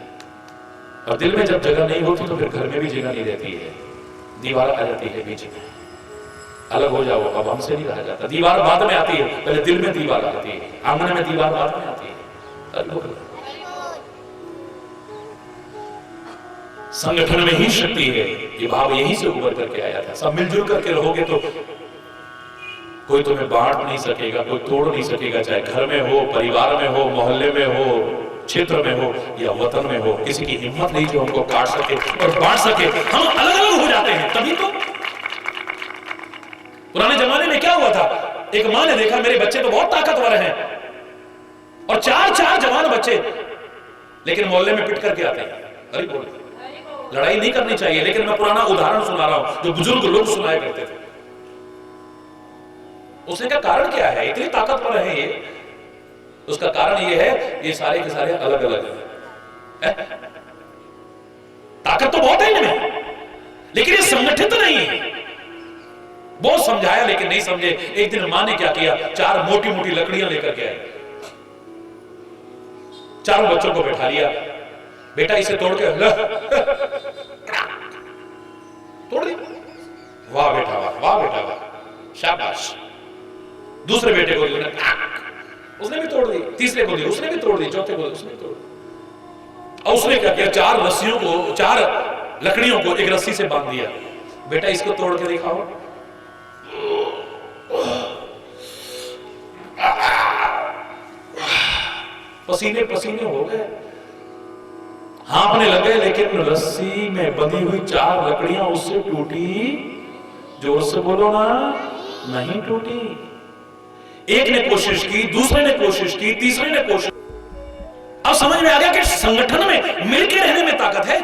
और दिल में जब जगह नहीं होती तो फिर घर में भी जगह नहीं रहती है, दीवार आ जाती है बीच में, अलग हो जाओ, अब हमसे नहीं रहा जाता। दीवार बाद में आती है, पहले दिल में दीवार आती है, आंगन में दीवार बाद में आती है। संगठन में ही शक्ति है, ये भाव यहीं से उभर करके आया था। सब मिलजुल करके रहोगे तो कोई तुम्हें बांट नहीं सकेगा, कोई तोड़ नहीं सकेगा, चाहे घर में हो, परिवार में हो, मोहल्ले में हो, क्षेत्र में हो या वतन में हो। किसी की हिम्मत नहीं जो हमको काट सके और बांट सके। हम अलग अलग हो जाते हैं, तभी तो पुराने जमाने में क्या हुआ था, एक मां ने देखा मेरे बच्चे तो बहुत ताकतवर हैं और चार जवान बच्चे, लेकिन मोहल्ले में पिट करके आते हैं। अरे बोल, लड़ाई नहीं करनी चाहिए, लेकिन मैं पुराना उदाहरण सुना रहा हूं जो बुजुर्ग लोग सुनाया करते थे। उसने का कारण क्या है, इतनी ताकतवर है ये? उसका कारण ये है, ये सारे के सारे अलग अलग है। ताकत तो बहुत है इनमें, लेकिन ये संगठित नहीं है। बहुत समझाया लेकिन नहीं समझे। एक दिन मां ने क्या किया, 4 मोटी मोटी लकड़ियां लेकर के आई, चारों बच्चों को बैठा लिया, बेटा इसे तोड़ के तोड़ दी। वाह बेटा वाह, वाह बेटा वाह, शाबाश। दूसरे बेटे को दी, उसने भी तोड़ दी। तीसरे को दी, उसने भी तोड़ दी। चौथे को उसने तोड़ दी। और उसने क्या किया, 4 रस्सियों को, 4 लकड़ियों को एक रस्सी से बांध दिया। बेटा इसको तोड़ के दिखाओ। पसीने पसीने हो गए, हाँफने लगे, लेकिन रस्सी में बंधी हुई 4 लकड़ियां उससे टूटी, जोर से बोलो ना, नहीं टूटी। एक ने कोशिश की, दूसरे ने कोशिश की, तीसरे ने कोशिश। अब समझ में आ गया कि संगठन में मिलकर रहने में ताकत है।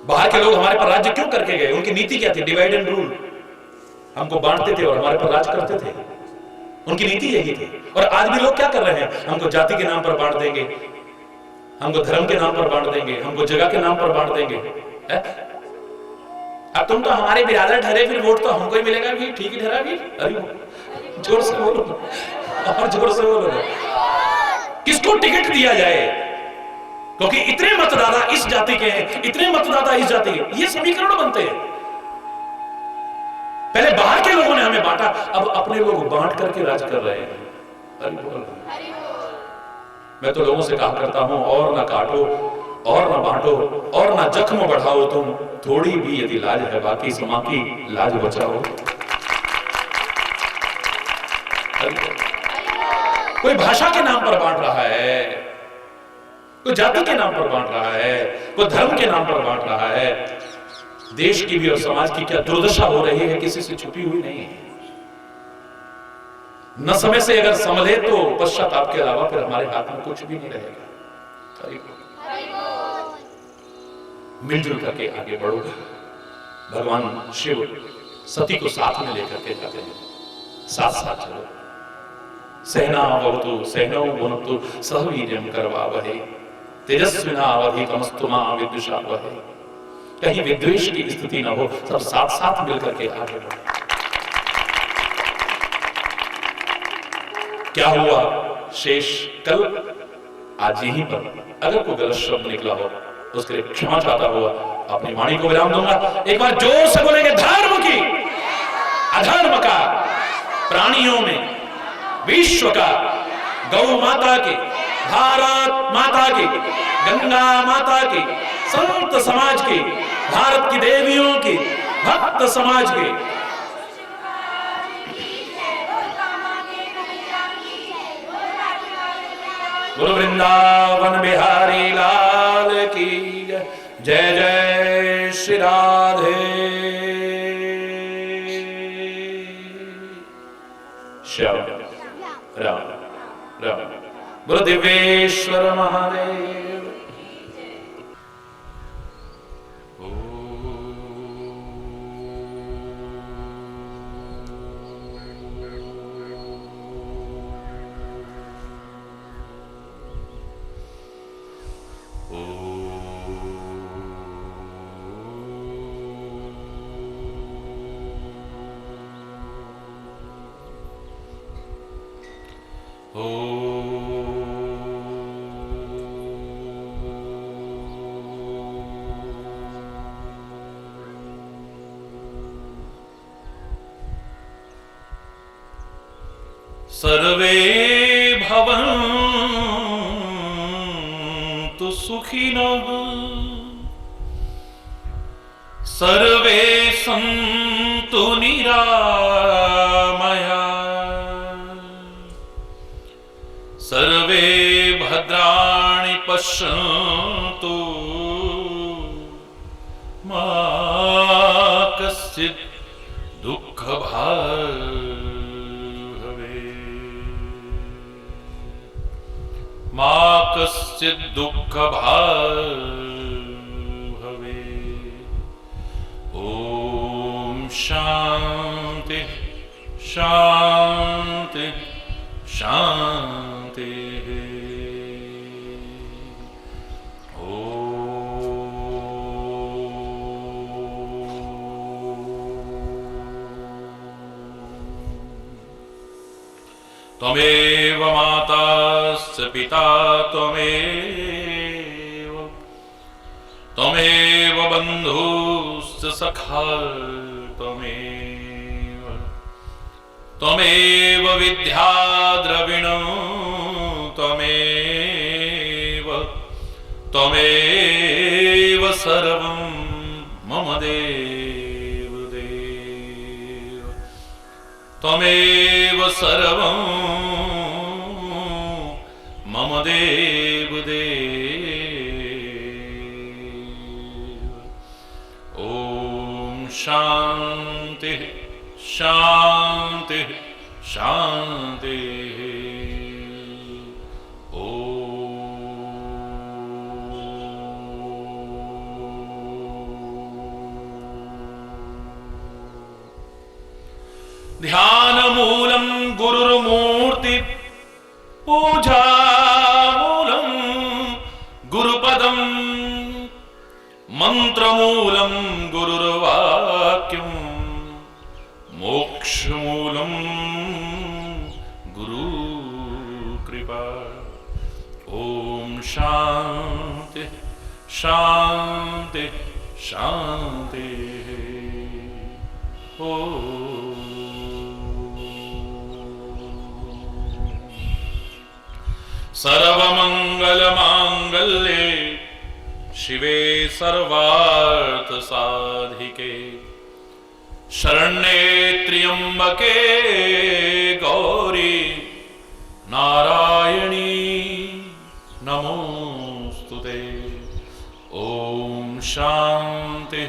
बाहर के लोग हमारे पर राज्य क्यों करके गए? उनकी नीति क्या थी? Divide and rule. हमको बांटते थे और हमारे पर राज करते थे। उनकी नीति यही थी। और आज भी लोग क्या कर रहे हैं? हमको जाति के नाम पर बांट देंगे, हमको धर्म के नाम पर बांट देंगे, हमको जगह के नाम पर बांट देंगे। अब तुम तो हमारे बिरादर ठहरे, फिर वोट तो हमको ही मिलेगा भी। ठीक ही ठहरा भी। अरे जोर से बोलो, और जोर से बोलो। किसको टिकट दिया जाए? क्योंकि इतने मतदाता इस जाति के हैं, इतने मतदाता इस जाति के, ये समीकरण बनते हैं। पहले बाहर के लोगों ने हमें बांटा, अब अपने लोग बांट करके राज कर रहे हैं। अरे बोल, मैं तो लोगों से कहा करता हूं, और ना काटो और ना बांटो और ना जख्म बढ़ाओ तुम, थोड़ी भी यदि लाज है बाकी समा की लाज बचाओ। कोई भाषा के नाम पर बांट रहा है, कोई जाति के नाम पर बांट रहा है, कोई धर्म के नाम पर बांट रहा है। देश की भी और समाज की क्या दुर्दशा हो रही है, किसी से छुपी हुई नहीं है। न समय से अगर संभले तो पश्चाताप के अलावा फिर हमारे हाथ में कुछ भी नहीं रहेगा। मिलजुल करके आगे बढ़ो। भगवान शिव सती को साथ में लेकर के जाते हैं, साथ साथ चलो। सहनावतु सहनौ भुनक्तु सह वीर्यं करवावहै तेजस्विनावधीतमस्तु मा विद्विषावहै। कहीं विद्वेष की स्थिति न हो, सब साथ साथ मिलकर के आगे बढ़ो। क्या हुआ शेष कल आज यहीं पर अगर कोई गलत शब्द निकला हो उसके लिए क्षमा चाहता हुआ अपनी वाणी को विराम दूंगा। एक बार जोर से बोलेंगे, धर्म की, अधर्म का, प्राणियों में, विश्व का, गौ माता की, भारत माता की, गंगा माता की, संत समाज की, भारत की देवियों की, भक्त समाज की, गुरु वृंदावन बिहारी लाल की जय। जय श्री राधे। श्याम राम राम। बोलो दिव्येश्वर महादेव। सर्वे भवन्तु सुखिनः सर्वे सन्तु निरामयाः सर्वे भद्राणि पश्यन्तु मा कश्चित् दुःखभाग् मा कश्चित् दुःखभाग् भवेत्। ॐ शान्ति शान्ति शान्तिः। त्वमेव माताश्च पिता त्वमेव त्वमेव बन्धुश्च सखा त्वमेव त्वमेव विद्या द्रविणं त्वमेव त्वमेव सर्वं मम देव देव त्वमेव सर्वं मम देव देव। ॐ शान्ति शान्ति शान्तिः। ध्यानमूलं गुरुर्मूर्ति पूजामूलं गुरुपदं मंत्रमूलं गुरुर्वाक्यं मोक्षमूलं गुरुकृपा। ॐ शान्ति शान्ति शान्तिः। ॐ सर्वमंगलमांगल्ये शिवे सर्वार्थसाधिके शरण्ये त्र्यंबके गौरी नारायणी नमोस्तुते। ॐ शान्ति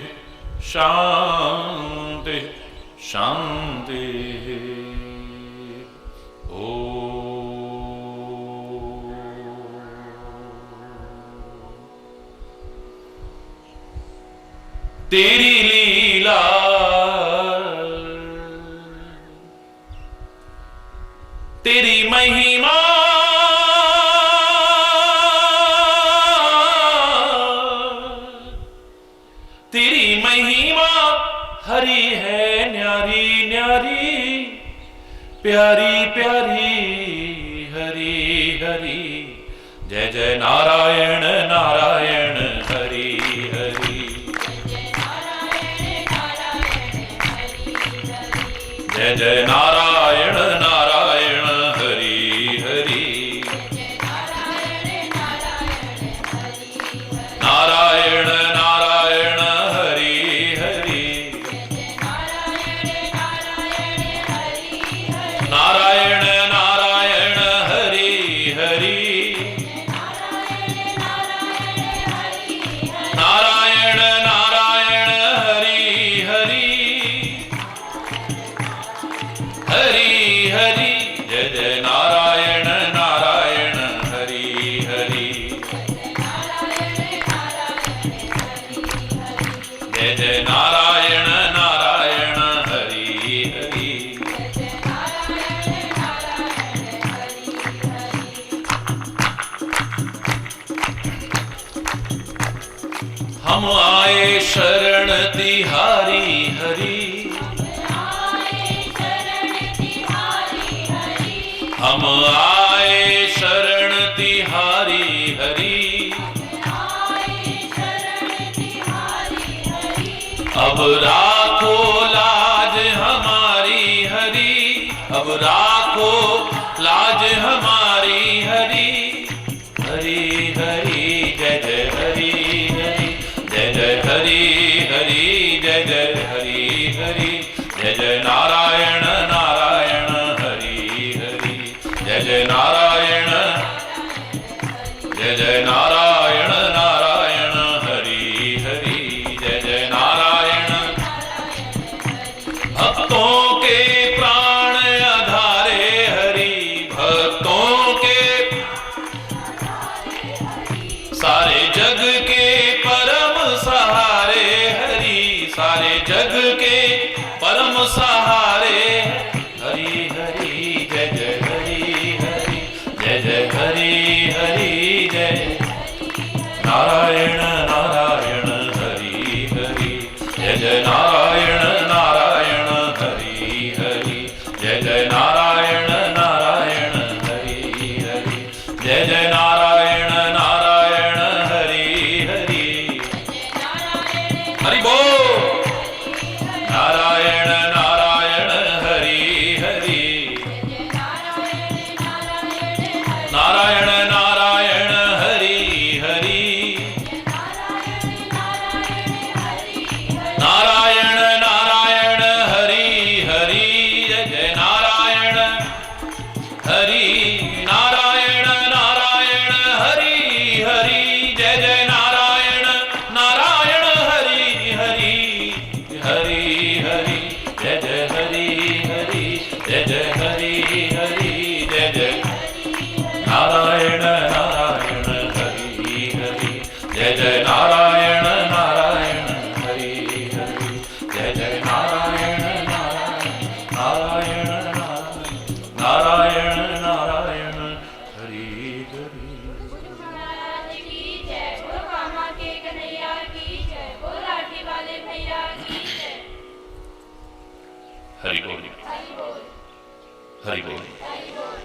शान्ति शान्तिः। तेरी लीला तेरी महिमा तेरी महिमा हरी है न्यारी न्यारी प्यारी प्यारी हरी हरी। जय जय नारायण नारायण हरि हरि। जय जय नारायण नारायण हरि हरि। नारायण नारायण हरि हरि। नारायण नारायण हरि हरि। नारायण नारायण हरि हरि। हरि हरि। हम आए शरण तिहारी हरि, हम आए शरण तिहारी हरि, अब राखो लाज हमारी हरि, अब राखो लाज हमारी हरि। हरि हरि जय जय हरि हरि, जय जय हरि हरि, जय जय हरि हरि, जय जय नारायण नारायण हरि हरि, जय जय नारायण, जय जय नारायण नारायण हरि हरि, जय जय नारायण। भक्तों के प्राण आधारे हरि, भक्तों के सारे जग के परम सहारे हरि, सारे जग के परम सहारे हरि हरि, जय जय हरि हरि, जय जय हरि हरि, जय नारायण नारायण हरि हरि, जय जय नारायण नारायण हरि हरि, जय जय नारायण नारायण हरि हरि, जय जय नारायण नारायण हरि हरि। हरि बोल। नारायण नारायण हरि हरि, नारायण नारायण हरि हरि, नारायण नारायण हरि हरि, जय जय नारायण हरि, नारायण नारायण हरि हरि, जय जय नारायण नारायण हरि हरि, हरि हरि, जय जय हरि हरि, जय जय हरि हरि, जय जय नारायण नारायण हरि हरि, जय जय नारायण नारायण हरि हरि, जय जय नारायण नारायण नारायण नारायण नारायण हरि हरि। महाराज की जय, बोलो कामा के कन्हैया की जय, बोलो लाठी वाले भैया की जय। हरि बोल, हरि बोल, हरि बोल। हरि बोल।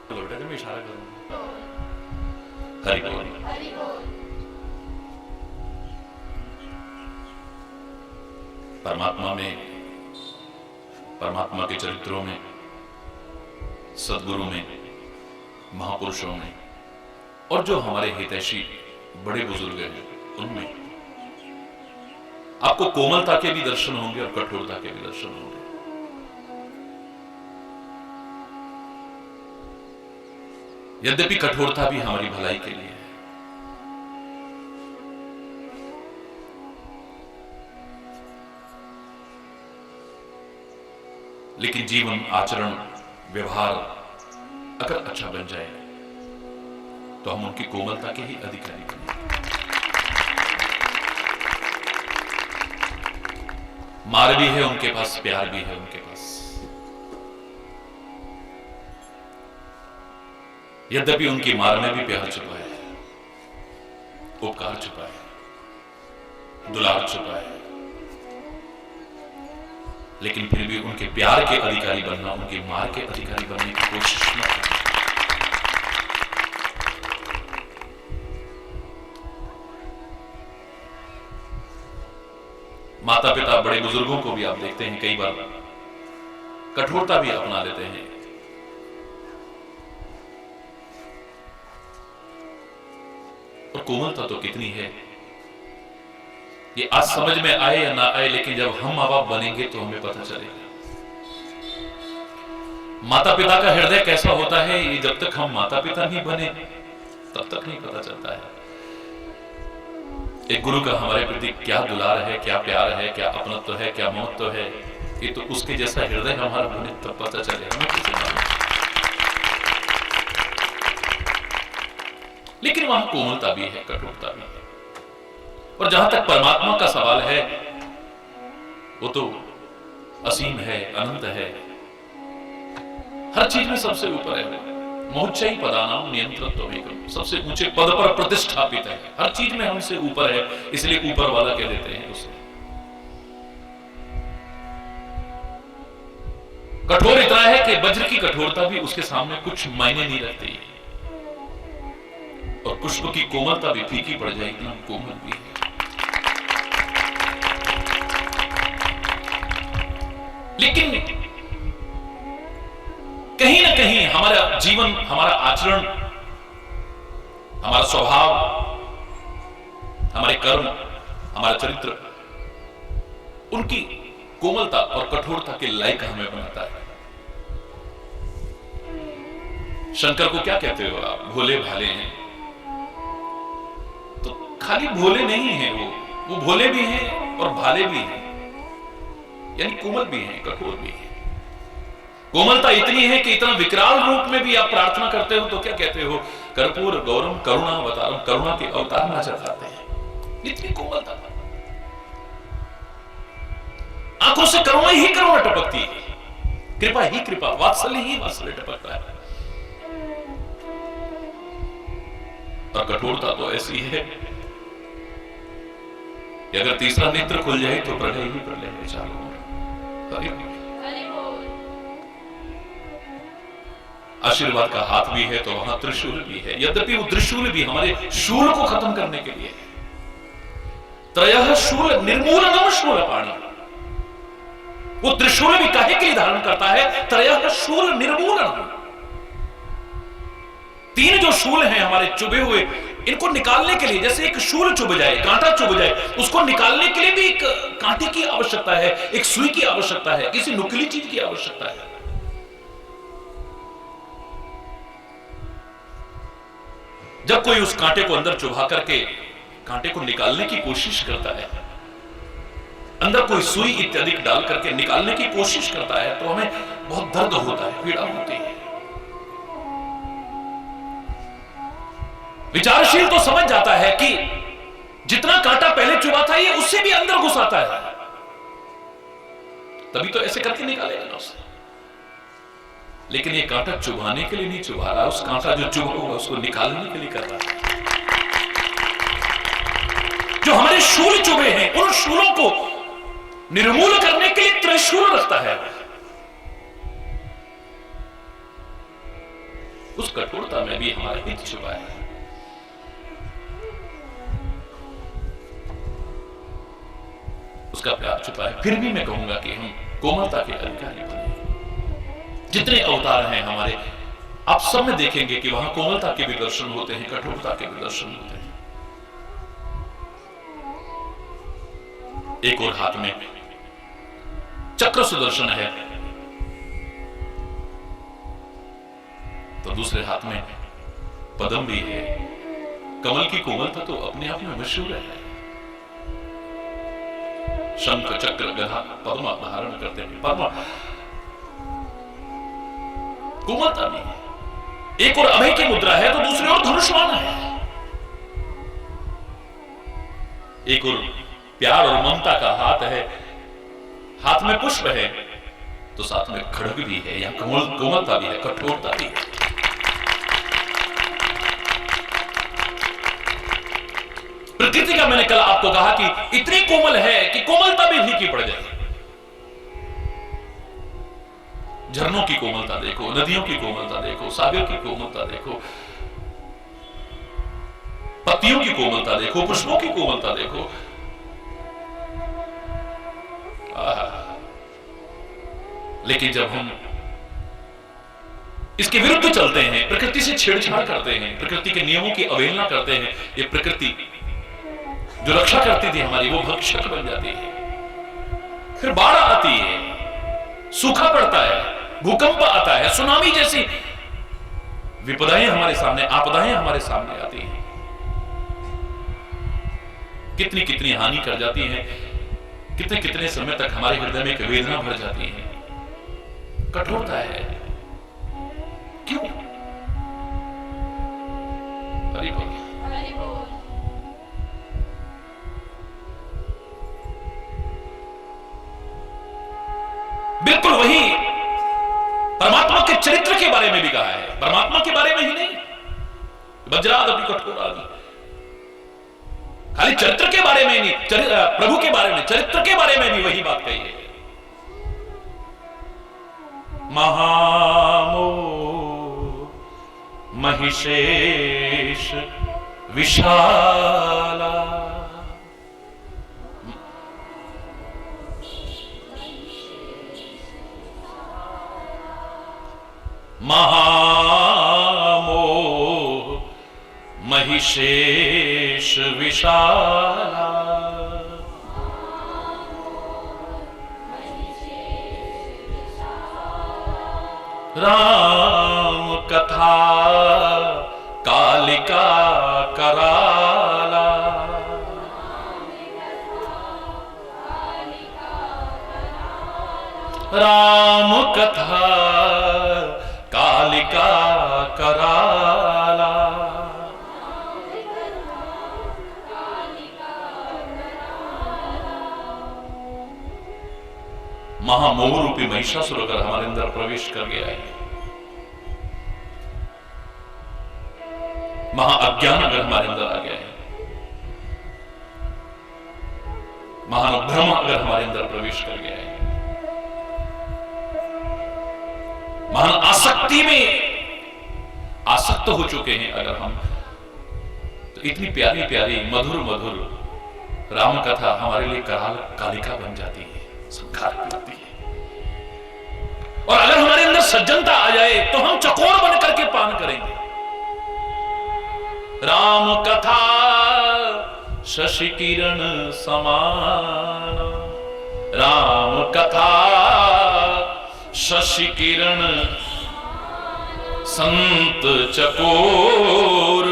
बेटा जब मैं इशारा करूंगा हरि बोल। हरि बोल। परमात्मा में, परमात्मा के चरित्रों में, सद्गुरु में, महापुरुषों में और जो हमारे हितैषी बड़े बुजुर्ग हैं उनमें आपको कोमलता के भी दर्शन होंगे और कठोरता के भी दर्शन होंगे। यद्यपि कठोरता भी हमारी भलाई के लिए है। लेकिन जीवन, आचरण, व्यवहार अगर अच्छा बन जाए तो हम उनकी कोमलता के ही अधिकारी बने। मार भी है उनके पास, प्यार भी है उनके पास। यद्यपि उनकी मार में भी प्यार छुपा है, उपकार छुपा है, दुलार छुपा है, लेकिन फिर भी उनके प्यार के अधिकारी बनना, उनकी मार के अधिकारी बनने की कोशिश न करें। माता पिता, बड़े बुजुर्गों को भी आप देखते हैं कई बार कठोरता भी अपना लेते हैं। और कोमलता तो कितनी है, ये आज समझ में आए या ना आए, लेकिन जब हम माँ बाप बनेंगे तो हमें पता चलेगा माता पिता का हृदय कैसा होता है। ये जब तक हम माता पिता नहीं बने तब तक नहीं पता चलता है। एक गुरु का हमारे प्रति क्या दुलार है, क्या प्यार है, क्या अपनत्व है, क्या ममत्व है, ये तो उसके जैसा हृदय हमारा बने तब पता चलेगा ना किसी मालूम। लेकिन वहां कोमलता भी है, कठोरता भी है। और जहां तक परमात्मा का सवाल है, वो तो असीम है, अनंत है, हर चीज में सबसे ऊपर है। मोहच्चई पदानाम नियंत्रत्वमेकम, सबसे ऊंचे पद पर प्रतिष्ठापित है, हर चीज में हमसे ऊपर है, इसलिए ऊपर वाला कह देते हैं उसे। कठोर इतना है कि वज्र की कठोरता भी उसके सामने कुछ मायने नहीं रखती है, और पुष्प की कोमलता भी फीकी पड़ जाए, इतना कोमल भी है। लेकिन कहीं ना कहीं हमारा जीवन, हमारा आचरण, हमारा स्वभाव, हमारे कर्म, हमारा चरित्र उनकी कोमलता और कठोरता के लायक हमें बनाता है। शंकर को क्या कहते हो आप? भोले भाले हैं। तो खाली भोले नहीं हैं, वो भोले भी हैं और भाले भी हैं, यानी कोमल भी हैं, कठोर भी हैं। कोमलता इतनी है कि इतना विकराल रूप में भी आप प्रार्थना करते हो तो क्या कहते हो? कर्पूर गौरम करुणावतारम, करुणा के अवतार नजर आते हैं। इतनी कोमलता, आंखों से करुणा ही करुणा टपकती है, कृपा ही कृपा, वात्सल्य ही वात्सल्य टपकता है। और कठोरता तो ऐसी है कि अगर तीसरा नेत्र खुल जाए तो प्रलय ही प्रलय है चालू। आशीर्वाद का हाथ भी है तो वहां त्रिशूल भी है, यद्यपि वो त्रिशूल भी हमारे शूल को खत्म करने के लिए है। त्रयः शूल निर्मूलनम शूलपाणि, वो त्रिशूल भी काहे के लिए धारण करता है? त्रयः शूल निर्मूलनम, तीन जो शूल हैं हमारे चुभे हुए, इनको निकालने के लिए, जैसे एक शूल चुभ जाए, कांटा चुभ जाए, उसको निकालने के लिए भी एक कांटे की आवश्यकता है, एक सुई की आवश्यकता है, किसी नुकीली चीज की आवश्यकता है। जब कोई उस कांटे को अंदर चुभा करके कांटे को निकालने की कोशिश करता है, अंदर कोई सुई इत्यादि डाल करके निकालने की कोशिश करता है, तो हमें बहुत दर्द होता है, पीड़ा होती है। विचारशील तो समझ जाता है कि जितना कांटा पहले चुभा था ये उससे भी अंदर घुसाता है, तभी तो ऐसे करके निकालेगा ना उसे। लेकिन ये कांटा चुभाने के लिए नहीं चुभा रहा, उस कांटा जो चुभा हुआ उसको निकालने के लिए कर रहा है। जो हमारे शूल चुभे हैं, उन शूलों को निर्मूल करने के लिए त्रिशूल रखता है। उस कठोरता में भी हमारा हित छुपा है। उसका प्यार छुपा है। फिर भी मैं कहूंगा कि हम कोमलता के अधिकारी बने। जितने अवतार हैं हमारे, आप सब में देखेंगे कि वहां कोमलता के भी दर्शन होते हैं, कठोरता के भी दर्शन होते हैं। एक और हाथ में चक्र सुदर्शन है, तो दूसरे हाथ में पद्म भी है। कमल की कोमलता तो अपने आप में मशहूर है। शंख चक्र गदा पद्म धारण करते हैं, पद्म कोमलता भी है। एक और अभय की मुद्रा है तो दूसरी ओर धनुष्मान है। एक और प्यार और ममता का हाथ है, हाथ में पुष्प है तो साथ में खड्ग भी है, या कोमलता भी है, कठोरता भी है। प्रकृति का मैंने कल आपको कहा कि इतनी कोमल है कि कोमलता भी फीकी पड़ जाए। झरनों की कोमलता देखो, नदियों की कोमलता देखो, सागर की कोमलता देखो, पत्तियों की कोमलता देखो, पुष्पों की कोमलता देखो। लेकिन जब हम इसके विरुद्ध चलते हैं, प्रकृति से छेड़छाड़ करते हैं, प्रकृति के नियमों की अवहेलना करते हैं, ये प्रकृति जो रक्षा करती थी हमारी, वो भक्षक बन जाती है। फिर बाढ़ आती है, सूखा पड़ता है, भूकंप आता है, सुनामी जैसी विपदाएं हमारे सामने, आपदाएं हमारे सामने आती हैं, कितनी कितनी हानि कर जाती हैं। कितने कितने समय तक हमारे हृदय में एक वेदना भर जाती है, कठोरता है। क्यों? हरि बोल। हरि बोल। बिल्कुल वही परमात्मा के चरित्र के बारे में भी कहा है, परमात्मा के बारे में ही नहीं, वज्रादपि कठोरादि, खाली चरित्र के बारे में नहीं, प्रभु के बारे में, चरित्र के बारे में भी वही बात कही है। महामोह महिषेश विशाला, महामोह महिषेश विशाला, राम कथा कालिका कराला, राम कथा कालिका कराला, महामोह रूपी महिषासुर अगर हमारे अंदर प्रवेश कर गया है, महाअज्ञान अगर हमारे अंदर आ गया है, महाभ्रम अगर हमारे अंदर प्रवेश कर गया है, महान आसक्ति में आसक्त हो चुके हैं अगर हम, तो इतनी प्यारी प्यारी मधुर मधुर राम कथा हमारे लिए कालिका बन जाती है, संखार करती है। और अगर हमारे अंदर सज्जनता आ जाए तो हम चकोर बन करके पान करेंगे। राम कथा शशि किरण समान, राम कथा शशि किरण संत चकोर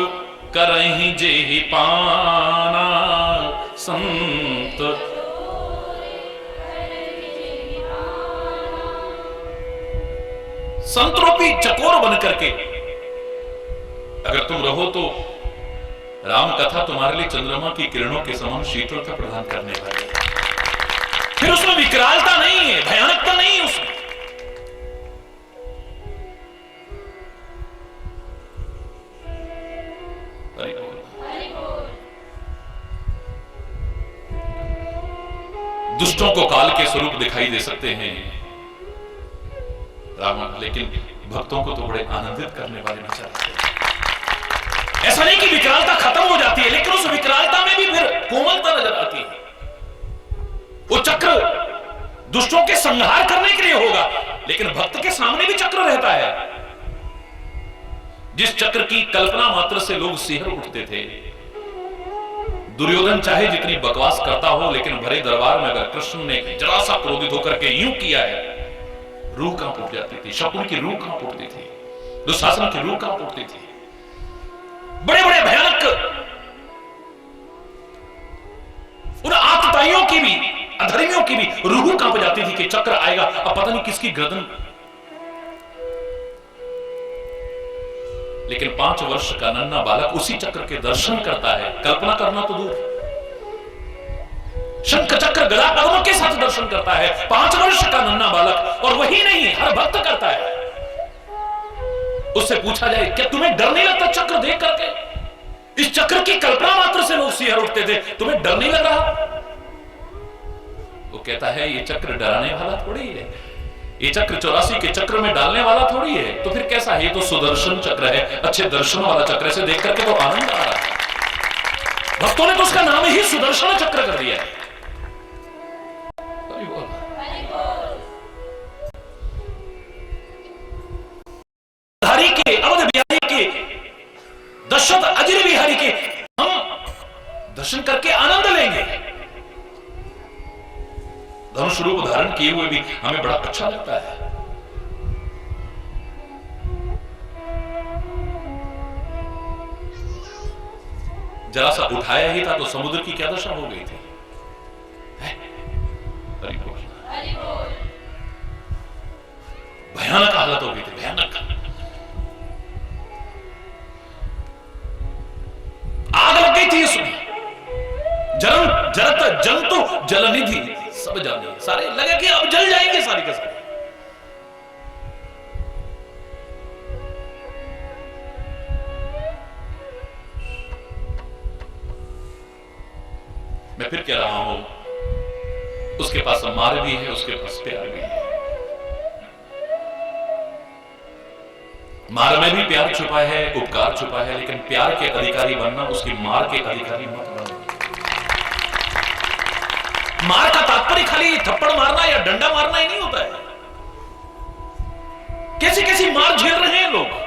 करहि जेहि पाना, संत संतरूपी चकोर बन करके अगर तुम रहो तो राम कथा तुम्हारे लिए चंद्रमा की किरणों के समान शीतलता प्रदान करने वाली है। फिर उसमें विकरालता नहीं है, भयानकता नहीं है उसमें। दुष्टों को काल के स्वरूप दिखाई दे सकते हैं राम, लेकिन भक्तों को तो बड़े आनंदित करने वाले नजर आते हैं। ऐसा नहीं कि विकरालता खत्म हो जाती है, लेकिन उस विकरालता में भी फिर कोमलता नजर आती है। वो चक्र दुष्टों के संहार करने के लिए होगा, लेकिन भक्त के सामने भी चक्र रहता है। जिस चक्र की कल्पना मात्र से लोग सिहर उठते थे। दुर्योधन चाहे जितनी बकवास करता हो, लेकिन भरे दरबार में अगर कृष्ण ने जरा सा क्रोधित होकर के यूं किया है, रूह कांप उठ जाती थी, शकुन की रूह कांप उठती थी, दुशासन की रूह कांप उठती थी। बड़े बड़े भयानक उन आतताइयों की भी, अधर्मियों की भी रूह कांप जाती थी कि चक्र आएगा, अब पता नहीं किसकी गर्दन। लेकिन 5 वर्ष का नन्हा बालक उसी चक्र के दर्शन करता है, कल्पना करना तो दूर, शंख चक्र गदा पद्मों के साथ दर्शन करता है 5 वर्ष का नन्हा बालक। और वही नहीं, हर भक्त करता है। उससे पूछा जाए क्या तुम्हें डर नहीं लगता चक्र देख करके? इस चक्र की कल्पना मात्र से लोग सिहर उठते थे, तुम्हें डर नहीं लग रहा? वो कहता है ये चक्र डराने वाला थोड़ी है, ये चक्र 84 के चक्र में डालने वाला थोड़ी है। तो फिर कैसा है? ये तो सुदर्शन चक्र है, अच्छे दर्शन वाला चक्र है। इसे देख करके तो आनंद आ रहा है। भक्तों ने तो उसका नाम ही सुदर्शन चक्र कर दिया है। धारी के, अवध बिहारी के, दशरथ अजर बिहारी के हम दर्शन करके आनंद लेंगे। धनुष रूप धारण किए हुए भी हमें बड़ा अच्छा लगता है। जरा सा उठाया ही था तो समुद्र की क्या दशा हो गई थी। भयानक हालत हो गई थी, भयानक। आग लग गई थी उसमें। जरत जंतु जलनिधि सब जानिए, सारे लगे कि अब जल जाएंगे सारी के सारे। मैं फिर कह रहा हूं, उसके पास मार भी है, उसके पास प्यार भी है। मार में भी प्यार छुपा है, उपकार छुपा है, लेकिन प्यार के अधिकारी बनना, उसकी मार के अधिकारी मत बनो। मार का तात्पर्य खाली थप्पड़ मारना या डंडा मारना ही नहीं होता है। कैसी कैसी मार झेल रहे हैं लोग।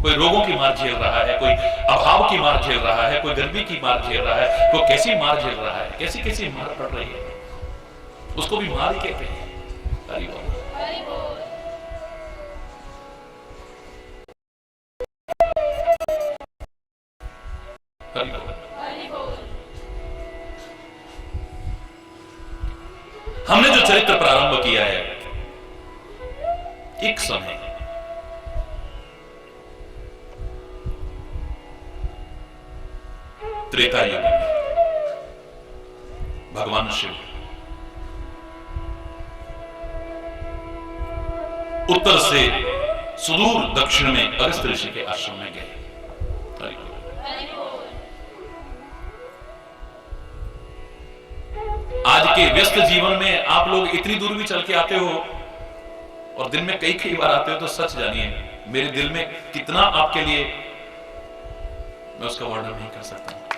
कोई रोगों की मार झेल रहा है, कोई अभाव की मार झेल रहा है, कोई गर्मी की मार झेल रहा है, कोई कैसी मार झेल रहा है, कैसी कैसी मार पड़ रही है, उसको भी मार ही कहते हैं। हरि बोल। हरि बोल। हमने जो चरित्र प्रारंभ किया है, एक समय त्रेता युग में भगवान शिव उत्तर से सुदूर दक्षिण में अगस्त्य ऋषि के आश्रम में गए। आज के व्यस्त जीवन में आप लोग इतनी दूर भी चल के आते हो और दिन में कई बार आते हो, तो सच जानिए मेरे दिल में कितना आपके लिए, मैं उसका वर्णन नहीं कर सकता।